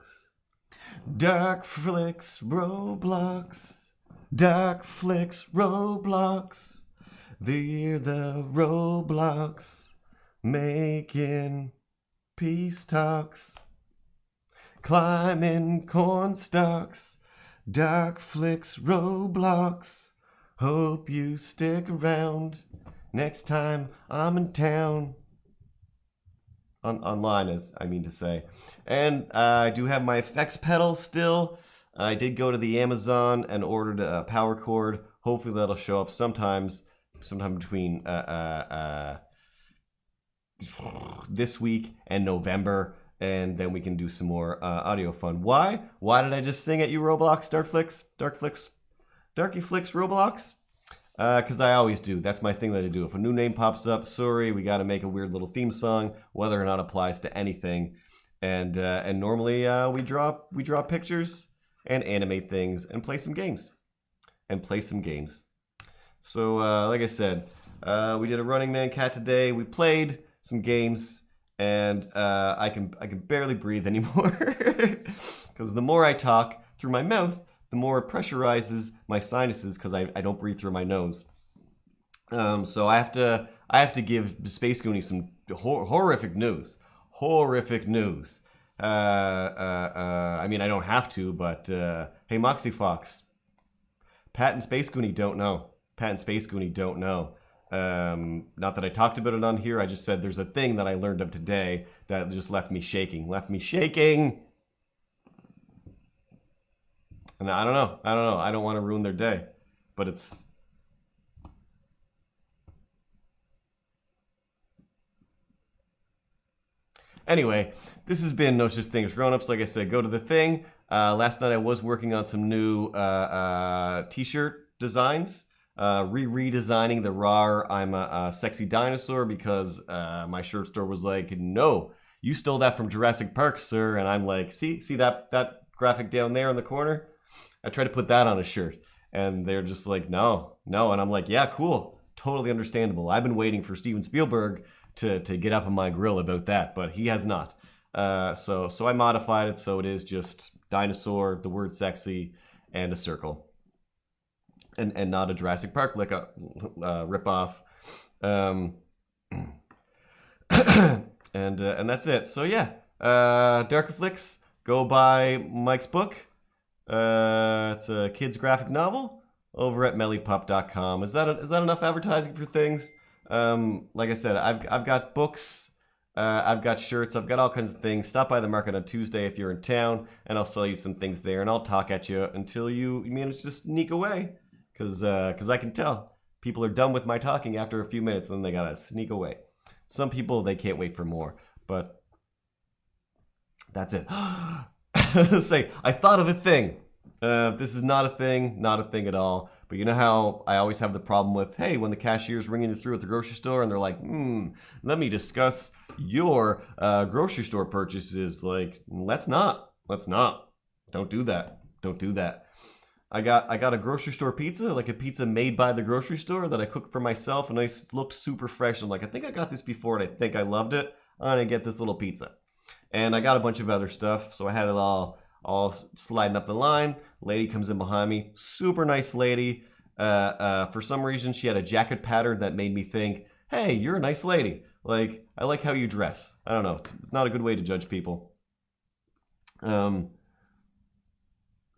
Dark Flicks, Roblox. Dark Flicks, Roblox. They're the Roblox making peace talks. Climbing cornstalks. Dark Flicks, Roblox. Hope you stick around next time I'm in town. Online, as I mean to say. And I do have my effects pedal still. I did go to the Amazon and ordered a power cord. Hopefully that'll show up sometime between this week and November. And then we can do some more audio fun. Why? Why did I just sing at you, Roblox? Darky Flicks, Roblox? Because I always do. That's my thing that I do. If a new name pops up, sorry, we got to make a weird little theme song, whether or not it applies to anything. And normally we draw pictures and animate things and play some games. So like I said, we did a Running Man Cat today. We played some games, and I can barely breathe anymore because the more I talk through my mouth, the more it pressurizes my sinuses because I don't breathe through my nose. So I have to give Space Goonie some horrific news. I mean, I don't have to, but hey, Moxie Fox, Pat and Space Goonie don't know. Not that I talked about it on here. I just said there's a thing that I learned of today that just left me shaking. And I don't know. I don't want to ruin their day, but it's. Anyway, this has been No Such Thing as Grown-Ups. Like I said, go to the thing. Last night I was working on some new t-shirt designs. Redesigning the RAR I'm a sexy dinosaur because my shirt store was like, no, you stole that from Jurassic Park, sir. And I'm like, see that graphic down there in the corner? I tried to put that on a shirt, and they're just like, no. And I'm like, yeah, cool. Totally understandable. I've been waiting for Steven Spielberg to get up on my grill about that, but he has not. So I modified it so it is just dinosaur, the word sexy, and a circle. And not a Jurassic Park ripoff. And that's it. So yeah, Darker Flicks, go buy Mike's book. It's a kid's graphic novel over at mellypup.com. Is that enough advertising for things? Like I said, I've got books, I've got shirts, I've got all kinds of things. Stop by the market on Tuesday if you're in town, and I'll sell you some things there, and I'll talk at you until you manage to sneak away. Because I can tell people are done with my talking after a few minutes, and then they gotta sneak away. Some people, they can't wait for more, but that's it. Say, I thought of a thing. This is not a thing at all. But you know how I always have the problem with, hey, when the cashier's ringing you through at the grocery store and they're like, let me discuss your grocery store purchases. Like, let's not. Don't do that. I got a grocery store pizza, like a pizza made by the grocery store that I cooked for myself, and I looked super fresh. I'm like, I think I got this before, and I think I loved it. I'm gonna get this little pizza. And I got a bunch of other stuff, so I had it all sliding up the line. Lady comes in behind me, super nice lady. For some reason, she had a jacket pattern that made me think, hey, you're a nice lady. Like, I like how you dress. I don't know. It's not a good way to judge people.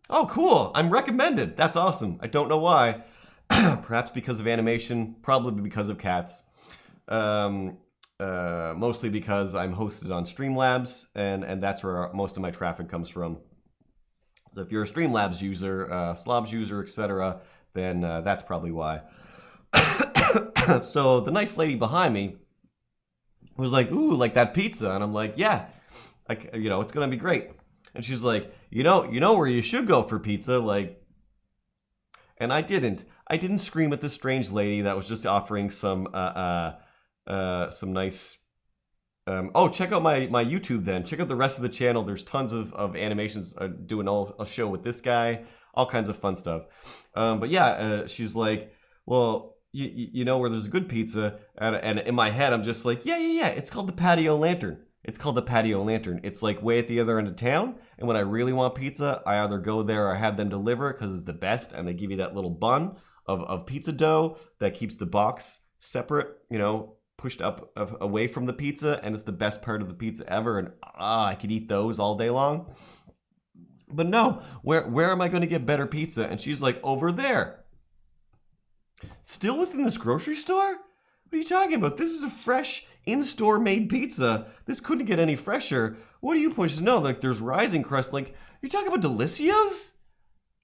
Oh, cool. I'm recommended. That's awesome. I don't know why. Perhaps because of animation. Probably because of cats. mostly because I'm hosted on Streamlabs, and that's where most of my traffic comes from. So if you're a Streamlabs user, Slobs user, etc., then that's probably why. So the nice lady behind me was like, "Ooh, like that pizza," and I'm like, "Yeah, like it's gonna be great." And she's like, "You know where you should go for pizza, like." And I didn't scream at this strange lady that was just offering some nice. Oh, check out my YouTube then. Check out the rest of the channel. There's tons of animations doing a show with this guy, all kinds of fun stuff. But yeah, she's like, well, you know where there's a good pizza, and in my head I'm just like, yeah. It's called the Patio Lantern. It's called the Patio Lantern. It's like way at the other end of town. And when I really want pizza, I either go there or I have them deliver because it's the best, and they give you that little bun of pizza dough that keeps the box separate, pushed up away from the pizza, and it's the best part of the pizza ever, and I could eat those all day long. But no, where am I going to get better pizza? And she's like, over there. Still within this grocery store? What are you talking about? This is a fresh in-store made pizza. This couldn't get any fresher. What do you push? No, like there's rising crust. Like, you're talking about Delicios?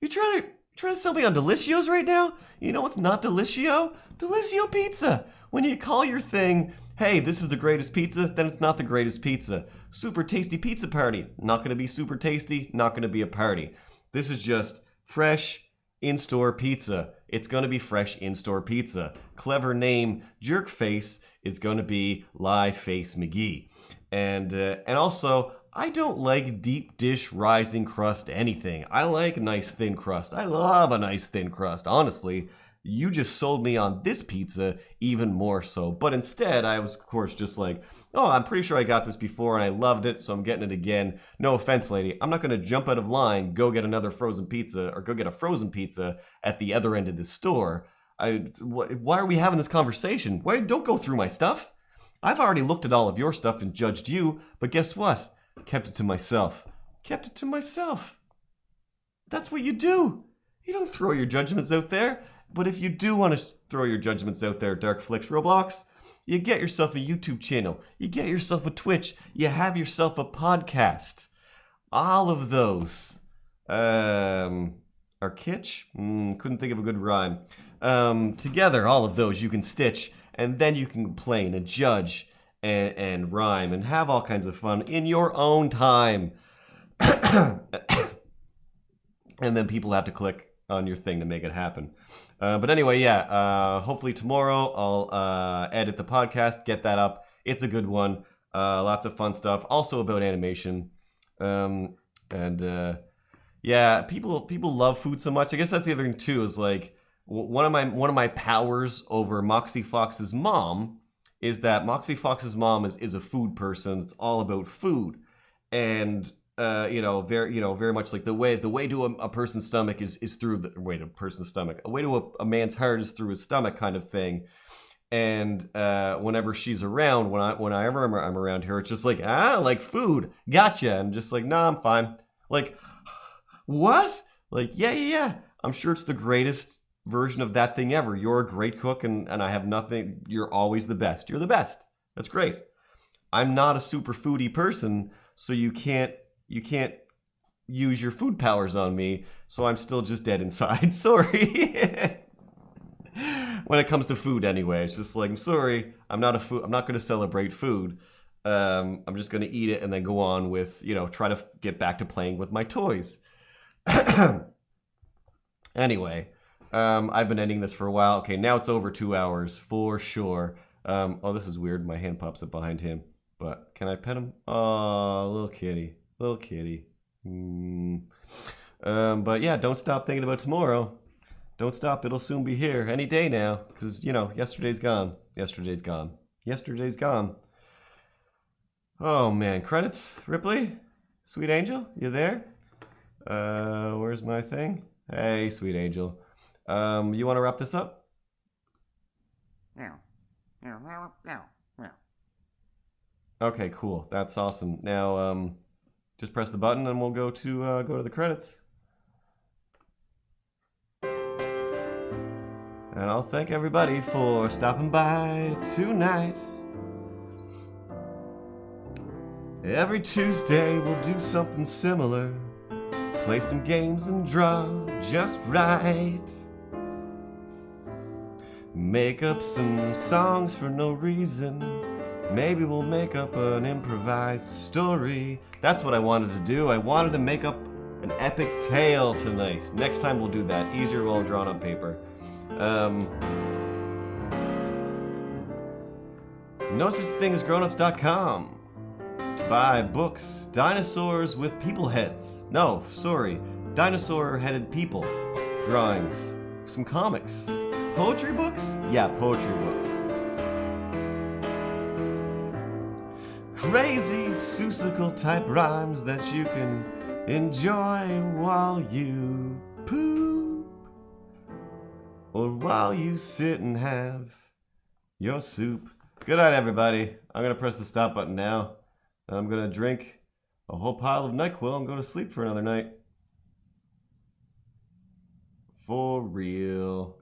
You trying to sell me on Delicios right now? You know what's not Delicio? Delicio pizza. When you call your thing, hey, this is the greatest pizza, then it's not the greatest pizza. Super tasty pizza party. Not going to be super tasty, not going to be a party. This is just fresh in-store pizza. It's going to be fresh in-store pizza. Clever name, Jerkface, is going to be Live Face McGee. And also, I don't like deep dish rising crust anything. I like nice thin crust. I love a nice thin crust, honestly. You just sold me on this pizza even more so. But instead, I was, of course, just like, oh, I'm pretty sure I got this before and I loved it, so I'm getting it again. No offense, lady. I'm not going to jump out of line, go get another frozen pizza, or go get a frozen pizza at the other end of the store. Why are we having this conversation? Why don't go through my stuff? I've already looked at all of your stuff and judged you, but guess what? Kept it to myself. Kept it to myself. That's what you do. You don't throw your judgments out there. But if you do want to throw your judgments out there, Dark Flicks Roblox, you get yourself a YouTube channel. You get yourself a Twitch. You have yourself a podcast. All of those are kitsch? Couldn't think of a good rhyme. Together, all of those you can stitch, and then you can complain and judge and rhyme and have all kinds of fun in your own time. And then people have to click on your thing to make it happen. But anyway, yeah, hopefully tomorrow I'll edit the podcast, get that up. It's a good one. Lots of fun stuff. Also about animation. Yeah, people love food so much. I guess that's the other thing too, is like one of my powers over Moxie Fox's mom is that Moxie Fox's mom is a food person. It's all about food. And very much like the way to a person's stomach is through the way to a person's stomach. A way to a man's heart is through his stomach, kind of thing. And whenever she's around, whenever I'm around her, it's just like like food, gotcha. I'm just like, nah, I'm fine. Like, what? Like, yeah. I'm sure it's the greatest version of that thing ever. You're a great cook, and I have nothing. You're always the best. You're the best. That's great. I'm not a super foodie person, so you can't use your food powers on me, so I'm still just dead inside. Sorry. When it comes to food anyway, it's just like, I'm sorry, I'm not going to celebrate food. I'm just going to eat it and then go on with, try to get back to playing with my toys. Anyway, I've been ending this for a while. Okay, now it's over 2 hours for sure. Oh, this is weird. My hand pops up behind him. But can I pet him? Oh, little kitty. Little kitty. But yeah, don't stop thinking about tomorrow. Don't stop. It'll soon be here. Any day now. Because, yesterday's gone. Yesterday's gone. Yesterday's gone. Oh, man. Credits? Ripley? Sweet Angel? You there? Where's my thing? Hey, Sweet Angel. You want to wrap this up? No. Okay, cool. That's awesome. Now, just press the button and we'll go to the credits. And I'll thank everybody for stopping by tonight. Every Tuesday we'll do something similar. Play some games and draw just right. Make up some songs for no reason. Maybe we'll make up an improvised story. That's what I wanted to do. I wanted to make up an epic tale tonight. Next time we'll do that. Easier while drawn on paper. No such thing as grownups.com to buy books. Dinosaurs with people heads. No, sorry. Dinosaur-headed people. Drawings. Some comics. Poetry books? Yeah, poetry books. Crazy Seussical type rhymes that you can enjoy while you poop. Or while you sit and have your soup. Good night, everybody. I'm going to press the stop button now. And I'm going to drink a whole pile of NyQuil and go to sleep for another night. For real.